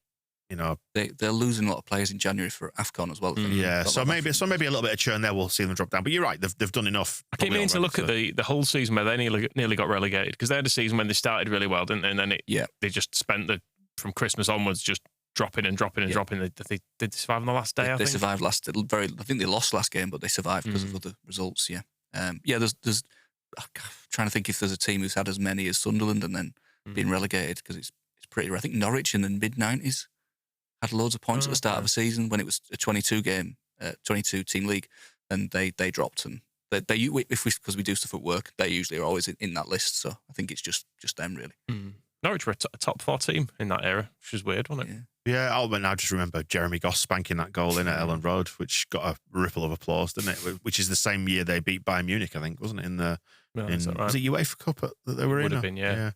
They're losing a lot of players in January for AFCON as well. Yeah, so maybe a little bit of churn there. We'll see them drop down. But you're right, they've done enough. I keep meaning to look at the whole season where they nearly got relegated, because they had a season when they started really well, didn't they? And then they just spent from Christmas onwards just dropping and dropping. Did they survive on the last day? They survived I think they lost last game, but they survived because of other results. Yeah, there's. I'm trying to think if there's a team who's had as many as Sunderland and then been relegated, because it's pretty rare. I think Norwich in the mid-90s had loads of points at the start of a season when it was a 22 team league, and they dropped, and because we do stuff at work, they usually are always in that list. So I think it's just them really. Norwich were a top 4 team in that era, which was weird, wasn't it? Yeah, I just remember Jeremy Goss spanking that goal in at Ellen Road, which got a ripple of applause, didn't it? Which is the same year they beat Bayern Munich, I think, wasn't it? Was it UEFA Cup that they were in? Would have been, yeah.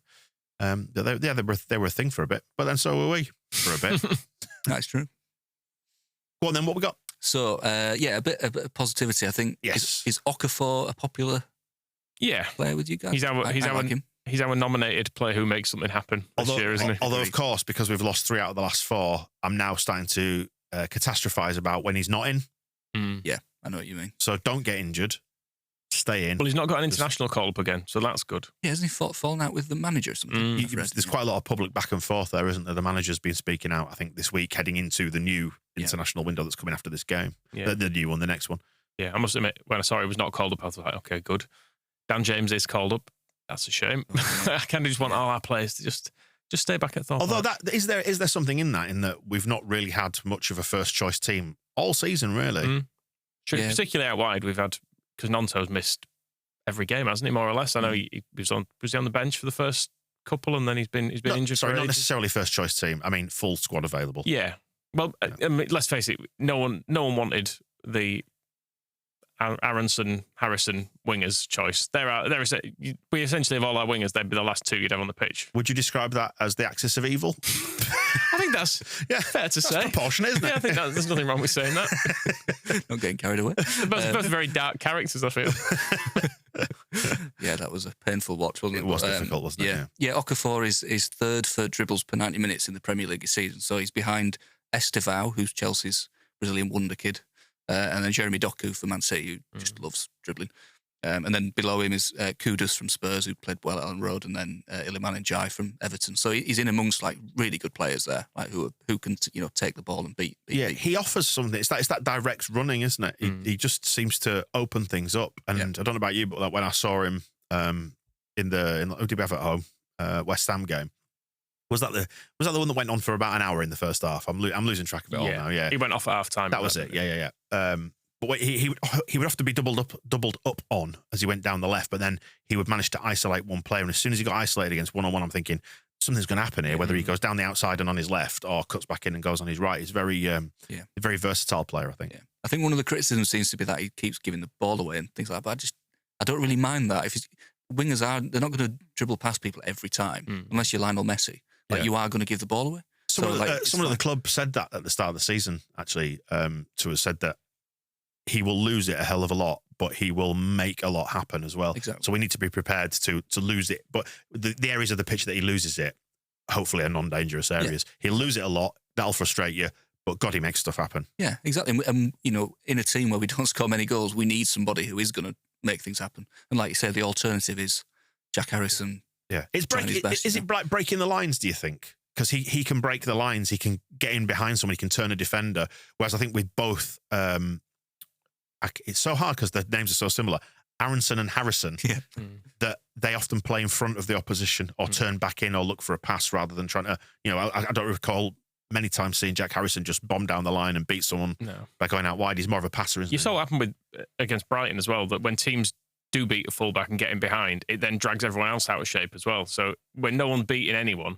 They were a thing for a bit, but then so were we for a bit. That's true. Go on then, what we got? So, a bit of positivity, I think. Yes. Is Okafor a popular player with you guys? He's our nominated player who makes something happen this year, isn't he? Although, of course, because we've lost 3 out of the last 4, I'm now starting to catastrophize about when he's not in. Yeah, I know what you mean. So don't get injured. Stay in. Well, he's not got an international call-up again, so that's good. Yeah, hasn't he fallen out with the manager or something? There's quite a lot of public back and forth there, isn't there? The manager's been speaking out, I think, this week, heading into the new international window that's coming after this game. Yeah. The new one, the next one. Yeah, I must admit, when I saw he was not called up, I was like, okay, good. Dan James is called up. That's a shame. I kind of just want all our players to just stay back at Thorpe. Although is there something in that we've not really had much of a first choice team all season, really. True. Yeah. Particularly out wide, we've had, because Nonto's missed every game, hasn't he? More or less. I know he was on the bench for the first couple, and then he's been injured. Sorry, not necessarily first choice team. I mean, full squad available. Yeah. Well, I mean, let's face it. No one wanted the Aronson, Harrison wingers choice. We essentially have all our wingers. They'd be the last 2 you'd have on the pitch. Would you describe that as the axis of evil? I think that's fair to say. Proportionate, isn't it? Yeah, I think there's nothing wrong with saying that. Not getting carried away. They're both very dark characters, I feel. Yeah, that was a painful watch, wasn't it? It was difficult, wasn't it? Yeah, Okafor is third for dribbles per 90 minutes in the Premier League this season. So he's behind Estevao, who's Chelsea's Brazilian wonder kid. And then Jeremy Doku for Man City, who just loves dribbling. And then below him is Kudus from Spurs, who played well at Ellen Road, and then Iliman Ndiaye from Everton. So he's in amongst really good players there, who can take the ball and beat. He offers something. It's that direct running, isn't it? He just seems to open things up. And I don't know about you, but when I saw him in who did we have at home, West Ham game. Was that the one that went on for about an hour in the first half? I'm losing track of it all now. Yeah, he went off at half time. That was it. Yeah. But he would have to be doubled up on as he went down the left, but then he would manage to isolate one player. And as soon as he got isolated against one-on-one, I'm thinking something's going to happen here, whether he goes down the outside and on his left or cuts back in and goes on his right. He's very versatile player, I think. Yeah. I think one of the criticisms seems to be that he keeps giving the ball away and things like that. But I don't really mind that. If wingers they're not going to dribble past people every time, unless you're Lionel Messi. Like you are going to give the ball away. Someone at the club said that at the start of the season, actually, to us, said that he will lose it a hell of a lot, but he will make a lot happen as well. Exactly. So we need to be prepared to lose it. But the areas of the pitch that he loses it, hopefully are non-dangerous areas. Yeah. He'll lose it a lot. That'll frustrate you. But God, he makes stuff happen. Yeah, exactly. And in a team where we don't score many goals, we need somebody who is going to make things happen. And like you say, the alternative is Jack Harrison. Yeah. Is it breaking the lines, do you think? Because he can break the lines. He can get in behind someone. He can turn a defender. Whereas I think with both... it's so hard because the names are so similar. Aronson and Harrison, that they often play in front of the opposition or turn back in or look for a pass rather than trying to, I don't recall many times seeing Jack Harrison just bomb down the line and beat someone by going out wide. He's more of a passer, isn't he? You saw what happened against Brighton as well, that when teams do beat a fullback and get in behind, it then drags everyone else out of shape as well. So when no one's beating anyone,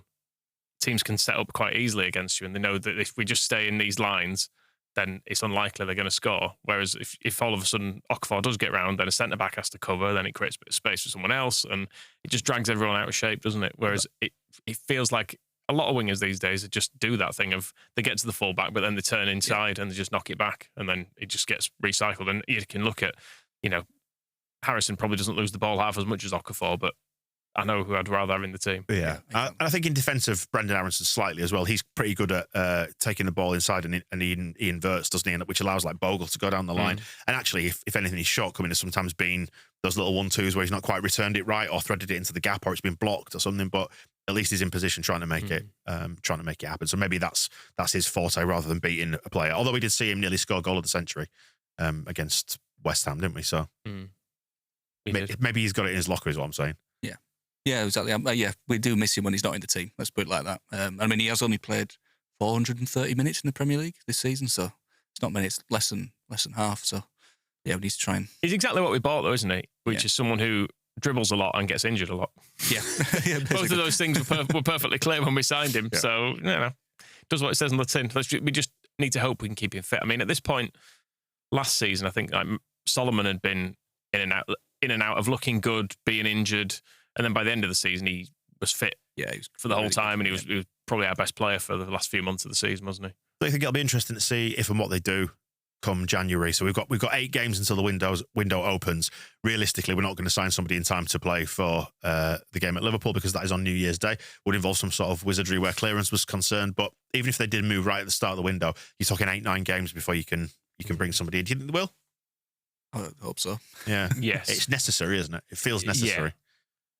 teams can set up quite easily against you, and they know that if we just stay in these lines, then it's unlikely they're going to score. Whereas if all of a sudden Okafor does get round, then a centre-back has to cover, then it creates a bit of space for someone else, and it just drags everyone out of shape, doesn't it? Whereas it feels like a lot of wingers these days just do that thing of they get to the full-back, but then they turn inside and they just knock it back, and then it just gets recycled. And you can look at, Harrison probably doesn't lose the ball half as much as Okafor, but I know who I'd rather have in the team. Yeah. I think in defence of Brendan Aronson slightly as well, he's pretty good at taking the ball inside and he inverts, doesn't he? Which allows like Bogle to go down the line. And actually, if anything, his shortcoming has sometimes been those little 1-2s where he's not quite returned it right or threaded it into the gap or it's been blocked or something, but at least he's in position trying to make it happen. So maybe that's his forte rather than beating a player. Although we did see him nearly score a goal of the century against West Ham, didn't we? So maybe he's got it in his locker is what I'm saying. Yeah, exactly. We do miss him when he's not in the team. Let's put it like that. He has only played 430 minutes in the Premier League this season, so it's not many. It's less than half. So yeah, we need to try and. He's exactly what we bought, though, isn't he? Which is someone who dribbles a lot and gets injured a lot. Yeah, Both of those things were perfectly clear when we signed him. Yeah. So does what it says on the tin. We just need to hope we can keep him fit. I mean, at this point, last season, I think Solomon had been in and out of looking good, being injured. And then by the end of the season, he was fit for the whole time, and he was probably our best player for the last few months of the season, wasn't he? I think it'll be interesting to see if and what they do come January. So we've got 8 games until the window opens. Realistically, we're not going to sign somebody in time to play for the game at Liverpool because that is on New Year's Day. Would involve some sort of wizardry where clearance was concerned. But even if they did move right at the start of the window, you're talking 8-9 games before you can bring somebody in. Do you think they will? I hope so. Yeah. Yes. It's necessary, isn't it? It feels necessary. Yeah.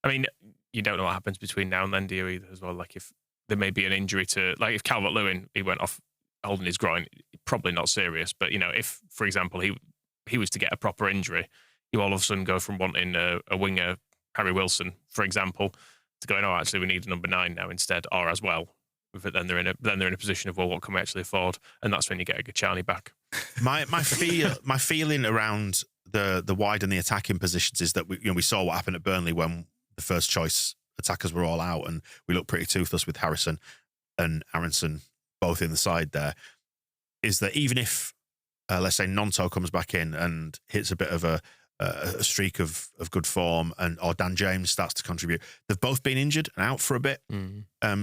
I mean, you don't know what happens between now and then, do you, either, as well? Like, if there may be an injury if Calvert-Lewin, he went off holding his groin, probably not serious, but, if, for example, he was to get a proper injury, you all of a sudden go from wanting a winger, Harry Wilson, for example, to going, actually, we need a number 9 now instead, or as well. But then they're in a position of, well, what can we actually afford? And that's when you get a Gachani back. My feeling around the wide and the attacking positions is that we saw what happened at Burnley when the first choice attackers were all out, and we looked pretty toothless with Harrison and Aronson both in the side there, is that even if, let's say, Nonto comes back in and hits a bit of a streak of good form, or Dan James starts to contribute, they've both been injured and out for a bit.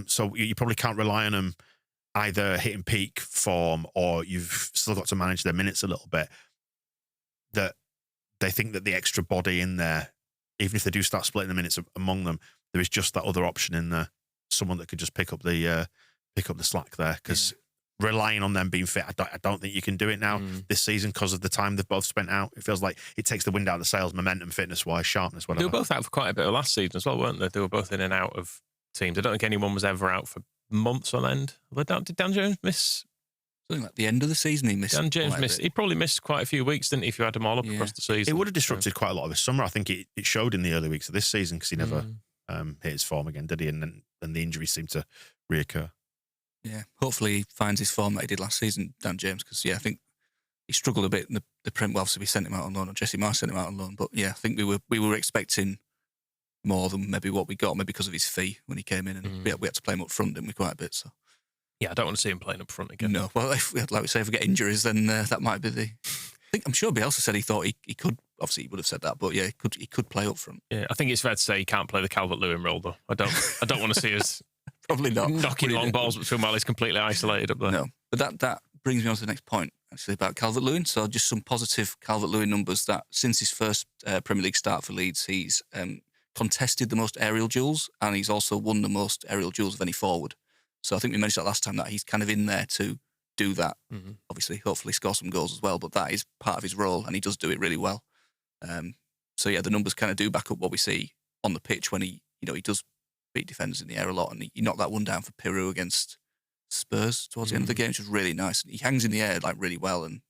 So you probably can't rely on them either hitting peak form, or you've still got to manage their minutes a little bit. That they think that the extra body in there, even if they do start splitting the minutes among them, there is just that other option in there, someone that could just pick up the slack there. Because relying on them being fit, I don't think you can do it now this season because of the time they've both spent out. It feels like it takes the wind out of the sails, momentum, fitness-wise, sharpness, whatever. They were both out for quite a bit of last season as well, weren't they? They were both in and out of teams. I don't think anyone was ever out for months on end. Did Dan James miss? Something like the end of the season he missed. Dan James missed. He probably missed quite a few weeks, didn't he, if you had them all up across the season? It would have disrupted quite a lot of his summer. I think it showed in the early weeks of this season because he never hit his form again, did he? And the injuries seemed to reoccur. Yeah, hopefully he finds his form that he did last season, Dan James, because I think he struggled a bit in the Prem. Well, obviously, we sent him out on loan, or Jesse Marsh sent him out on loan. But yeah, I think we were expecting more than maybe what we got, maybe because of his fee when he came in, and we had to play him up front, didn't we, quite a bit? So yeah, I don't want to see him playing up front again. No, well, like we say, if we get injuries, then that might be the. I'm sure Bielsa said he thought he could. Obviously, he would have said that, but yeah, he could play up front. Yeah, I think it's fair to say he can't play the Calvert-Lewin role though. I don't want to see us probably not knocking long balls between while he's completely isolated up there. No, but that brings me on to the next point actually about Calvert-Lewin. So just some positive Calvert-Lewin numbers that since his first Premier League start for Leeds, he's contested the most aerial duels, and he's also won the most aerial duels of any forward. So I think we mentioned that last time that he's kind of in there to do that. Mm-hmm. Obviously, hopefully score some goals as well, but that is part of his role, and he does do it really well. So yeah, the numbers kind of do back up what we see on the pitch when he does beat defenders in the air a lot, and he knocked that one down for Piroe against Spurs towards the end of the game, which was really nice. He hangs in the air like really well, and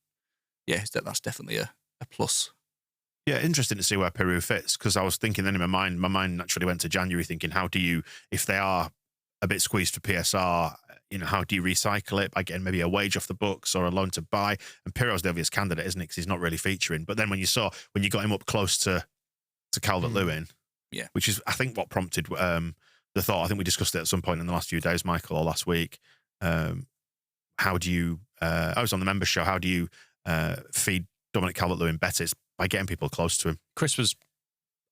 yeah, that's definitely a plus. Yeah, interesting to see where Piroe fits, because I was thinking then in my mind naturally went to January thinking, how do you, if they are a bit squeezed for PSR, how do you recycle it by getting maybe a wage off the books or a loan to buy? And Piroe's the obvious candidate, isn't it? Because he's not really featuring. But then when you got him up close to Calvert-Lewin, yeah, which is I think what prompted the thought. I think we discussed it at some point in the last few days, Michael, or last week. How do you? I was on the members show. How do you feed Dominic Calvert-Lewin better? It's by getting people close to him. Chris was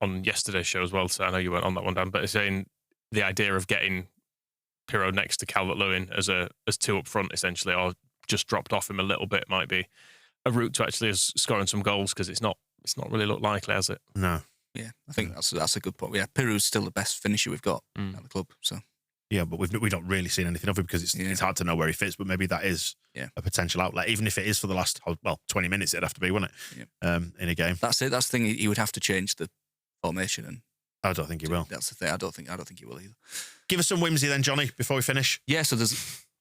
on yesterday's show as well, so I know you weren't on that one, Dan, but he's saying the idea of getting Piroe next to Calvert-Lewin as two up front, essentially, or just dropped off him a little bit, might be a route to actually scoring some goals, because it's not really looked likely, has it? No. Yeah, I think that's a good point. Yeah, Piroe's still the best finisher we've got at the club. So yeah, but we've not really seen anything of him because it's hard to know where he fits. But maybe that is a potential outlet, even if it is for the last 20 minutes. It'd have to be, wouldn't it? Yeah. In a game. That's it. That's the thing. He would have to change the formation, and I don't think he will. That's the thing. I don't think he will either. Give us some whimsy then, Johnny, before we finish. Yeah. So there's a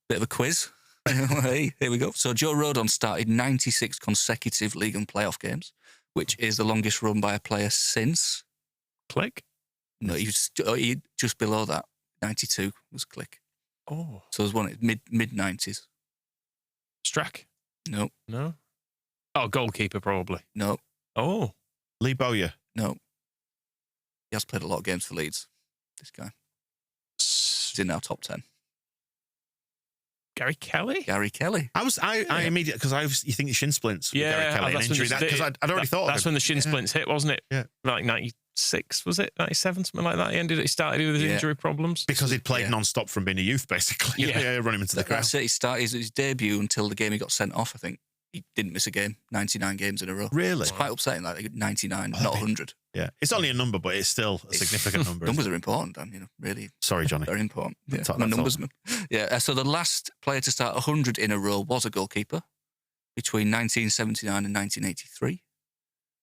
bit of a quiz. Hey, here we go. So Joe Rodon started 96 consecutive league and playoff games, which is the longest run by a player since. Click? No, he just below that. 92 was Click. Oh. So there's one mid-90s. Strack? No. No? Oh, goalkeeper probably. No. Oh. Lee Bowyer? No. He has played a lot of games for Leeds, this guy. He's in our top 10. Gary Kelly? Gary Kelly. I immediately, because you think the shin splints with Gary Kelly, an injury, because I'd already thought that's when the shin splints hit, wasn't it? Yeah. Like 96, was it? 97, something like that. He started with his injury problems. Because he'd played non-stop from being a youth, basically. Yeah, running into the crowd. That's it. He started his debut until the game he got sent off, I think. He didn't miss a game, 99 games in a row. Really? It's quite upsetting, like 99, not 100. Yeah, it's only a number, but it's still a significant number. Numbers are important, Dan, really. Sorry, Johnny. Very important. Yeah, I'm a numbersman. Yeah, so the last player to start 100 in a row was a goalkeeper between 1979 and 1983.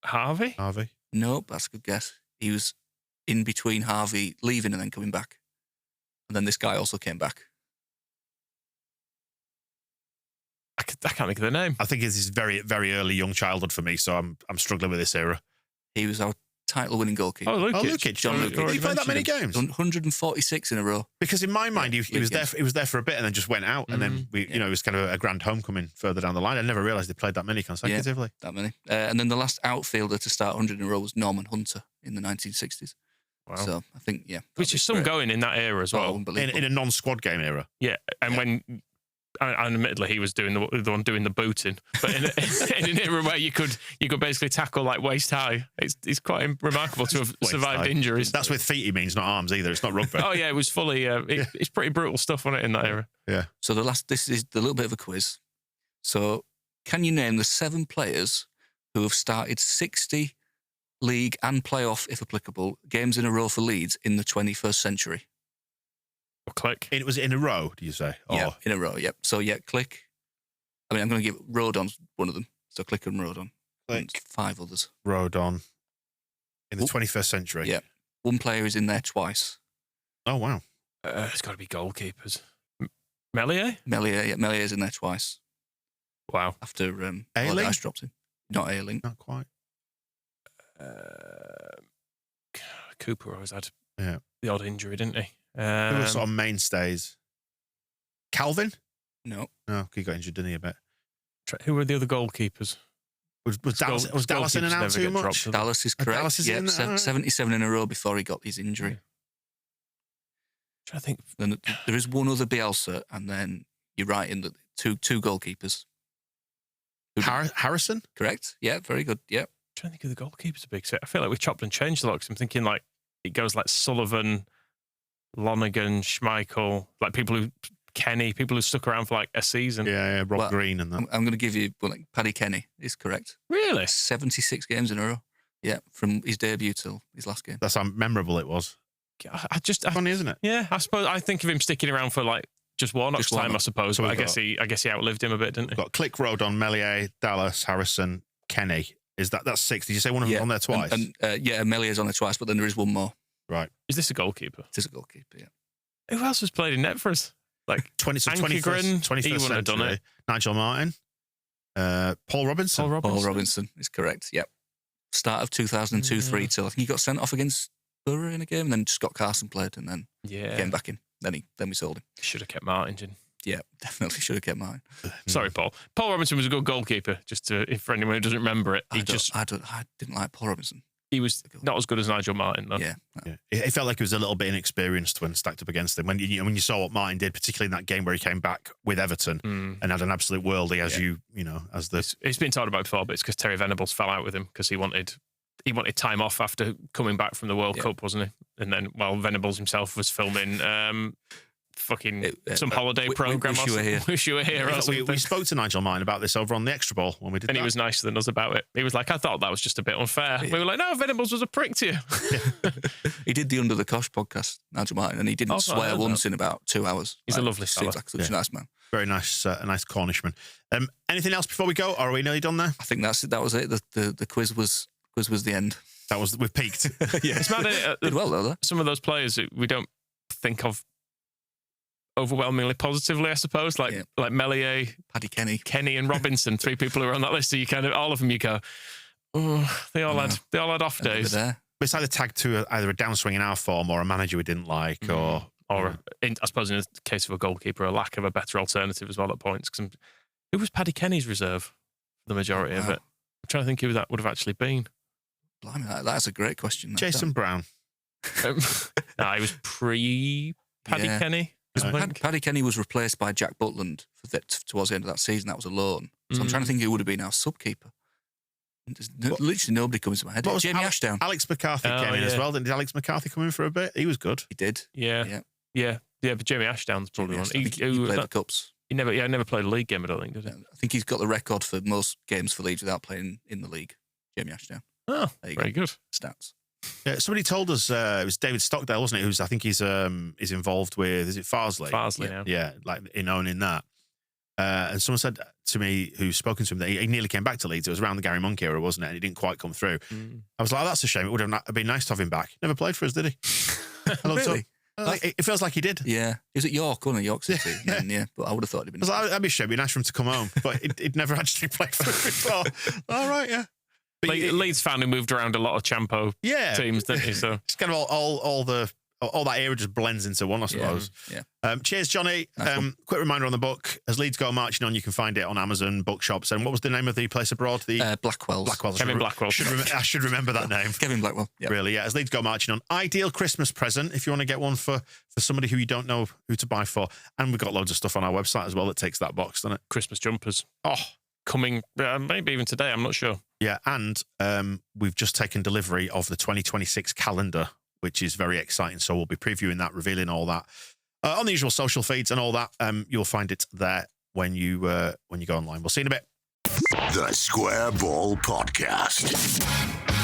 Harvey? Nope, that's a good guess. He was in between Harvey leaving and then coming back. And then this guy also came back. I can't think of the name. I think it's very, very early young childhood for me, so I'm struggling with this era. He was our title-winning goalkeeper. Oh, Lukic. John Lukic. Did he play that many games? 146 in a row. Because in my mind, he was there. He was there for a bit and then just went out, and then it was kind of a grand homecoming further down the line. I never realised they played that many consecutively. Yeah, that many. And then the last outfielder to start 100 in a row was Norman Hunter in the 1960s. Wow. So I think which is some going in that era as well. In a non-squad game era. Yeah, and when. And admittedly, he was doing the one doing the booting, but in an era where you could basically tackle like waist high, it's quite remarkable to have survived injuries. That's with feet, he means, not arms either. It's not rugby. Oh yeah, it was fully. It's pretty brutal stuff on it in that era. Yeah. So this is the little bit of a quiz. So can you name the 7 players who have started 60 league and playoff, if applicable, games in a row for Leeds in the 21st century? Click. It was in a row, do you say? Yeah, in a row, yep. So, Click. I mean, I'm going to give Rodon's one of them. So, Click and Rodon. Click. And 5 others. Rodon. In the 21st century. Yeah. One player is in there twice. Oh, wow. It's got to be goalkeepers. Melier? Melier's in there twice. Wow. After Allardyce dropped him. Not Ayling. Not quite. Cooper always had the odd injury, didn't he? Who were sort of mainstays? Calvin? No. No, he got injured, didn't he, a bit? Who were the other goalkeepers? Was Dallas in and out too much? Dallas is correct. Dallas is in 77 in a row before he got his injury. I think then there is one other Bielsa, and then you're right in the two goalkeepers. Harrison? Correct. Yeah, very good. Yeah. I'm trying to think of the goalkeepers a big set. I feel like we chopped and changed a lot because I'm thinking like it goes like Sullivan, Lonergan, Schmeichel, like Kenny, people who stuck around for like a season. Yeah, Rob Green and that. I'm going to give you Paddy Kenny is correct. Really? 76 games in a row. Yeah, from his debut till his last game. That's how memorable it was. Funny, isn't it? Yeah, I suppose I think of him sticking around for like just Warnock's time, I suppose. But I guess he outlived him a bit, didn't he? Got Click, Rodon, Meslier, Dallas, Harrison, Kenny. That's 6? Did you say one of them on there twice? Melior's on there twice, but then there is one more. Right. Is this a goalkeeper? It is a goalkeeper. Yeah. Who else has played in net for us? Like 21st he wouldn't have done it. Nigel Martin, Paul Robinson. Paul Robinson is correct. Yep. Start of 2002-03 till I think he got sent off against Borough in a game, and then Scott Carson played, and then came back in. Then we sold him. Should have kept Martin. Yeah, definitely should have kept Martin. Sorry, Paul. Paul Robinson was a good goalkeeper. Just for anyone who doesn't remember it, I didn't like Paul Robinson. He was not as good as Nigel Martin, though. Yeah. It felt like he was a little bit inexperienced when stacked up against him. When you saw what Martin did, particularly in that game where he came back with Everton and had an absolute worldie, It's been talked about before, but it's because Terry Venables fell out with him because he wanted time off after coming back from the World Cup, wasn't he? And then while Venables himself was filming some holiday program. Wish you were here. We spoke to Nigel Martin about this over on the Extra Ball when we did, and he was nicer than us about it. He was like, "I thought that was just a bit unfair." We were like, "No, Venables was a prick to you." He did the Under the Cosh podcast, Nigel Martin, and he didn't swear once in about 2 hours. He's a lovely fella. Seems like such a nice man. Very nice, a nice Cornishman. Anything else before we go? Or are we nearly done there? I think that was it. The quiz was the end. We've peaked. Yeah, it's mad. Did well though. Some of those players we don't think of overwhelmingly positively, I suppose. Like Meslier, Paddy Kenny, and Robinson, 3 people who are on that list. So you all of them, you go, oh, they all had off days. It's either tagged to either a downswing in our form or a manager we didn't like, or I suppose in the case of a goalkeeper, a lack of a better alternative as well at points. Who was Paddy Kenny's reserve for the majority of it? I'm trying to think who that would have actually been. Blimey, that's a great question. Jason Brown. He was pre-Paddy Kenny. Paddy Kenny was replaced by Jack Butland towards the end of that season. That was a loan. So I'm trying to think who would have been our sub-keeper. There's literally nobody comes to my head. Jamie Ashdown. Alex McCarthy came in as well. Did Alex McCarthy come in for a bit? He was good. He did. Yeah. But Jamie Ashdown's probably one. He played the Cups. He never played a league game, I don't think, did he? I think he's got the record for most games for Leeds without playing in the league. Jamie Ashdown. Oh, very good. Stats. Yeah, somebody told us it was David Stockdale, wasn't it? I think he's involved with, is it Farsley? Farsley now. Yeah, like in owning that. And someone said to me, who's spoken to him, that he nearly came back to Leeds. It was around the Gary Monk era, wasn't it? And he didn't quite come through. I was like, that's a shame. It would have been nice to have him back. Never played for us, did he? Really? It feels like he did. Yeah. He was at York, wasn't he? York City. But I would have thought he'd been. That'd be a shame. It'd be nice for him to come home. But he'd never actually played for us before. All right, yeah. Leeds fan who moved around a lot of Champo teams, didn't he? So it's kind of all that era just blends into one, I suppose. Yeah. Cheers, Johnny. Nice Quick reminder on the book: As Leeds Go Marching On, you can find it on Amazon bookshops. And what was the name of the place abroad? The Blackwell's. Kevin Blackwell. I should remember that name. Kevin Blackwell. Yep. Really, yeah. As Leeds Go Marching On, ideal Christmas present if you want to get one for somebody who you don't know who to buy for. And we've got loads of stuff on our website as well that takes that box, doesn't it? Christmas jumpers. Oh. Coming, maybe even today, I'm not sure. Yeah, and we've just taken delivery of the 2026 calendar, which is very exciting. So we'll be previewing that, revealing all that on the usual social feeds and all that. You'll find it there when you go online. We'll see you in a bit. The Square Ball Podcast.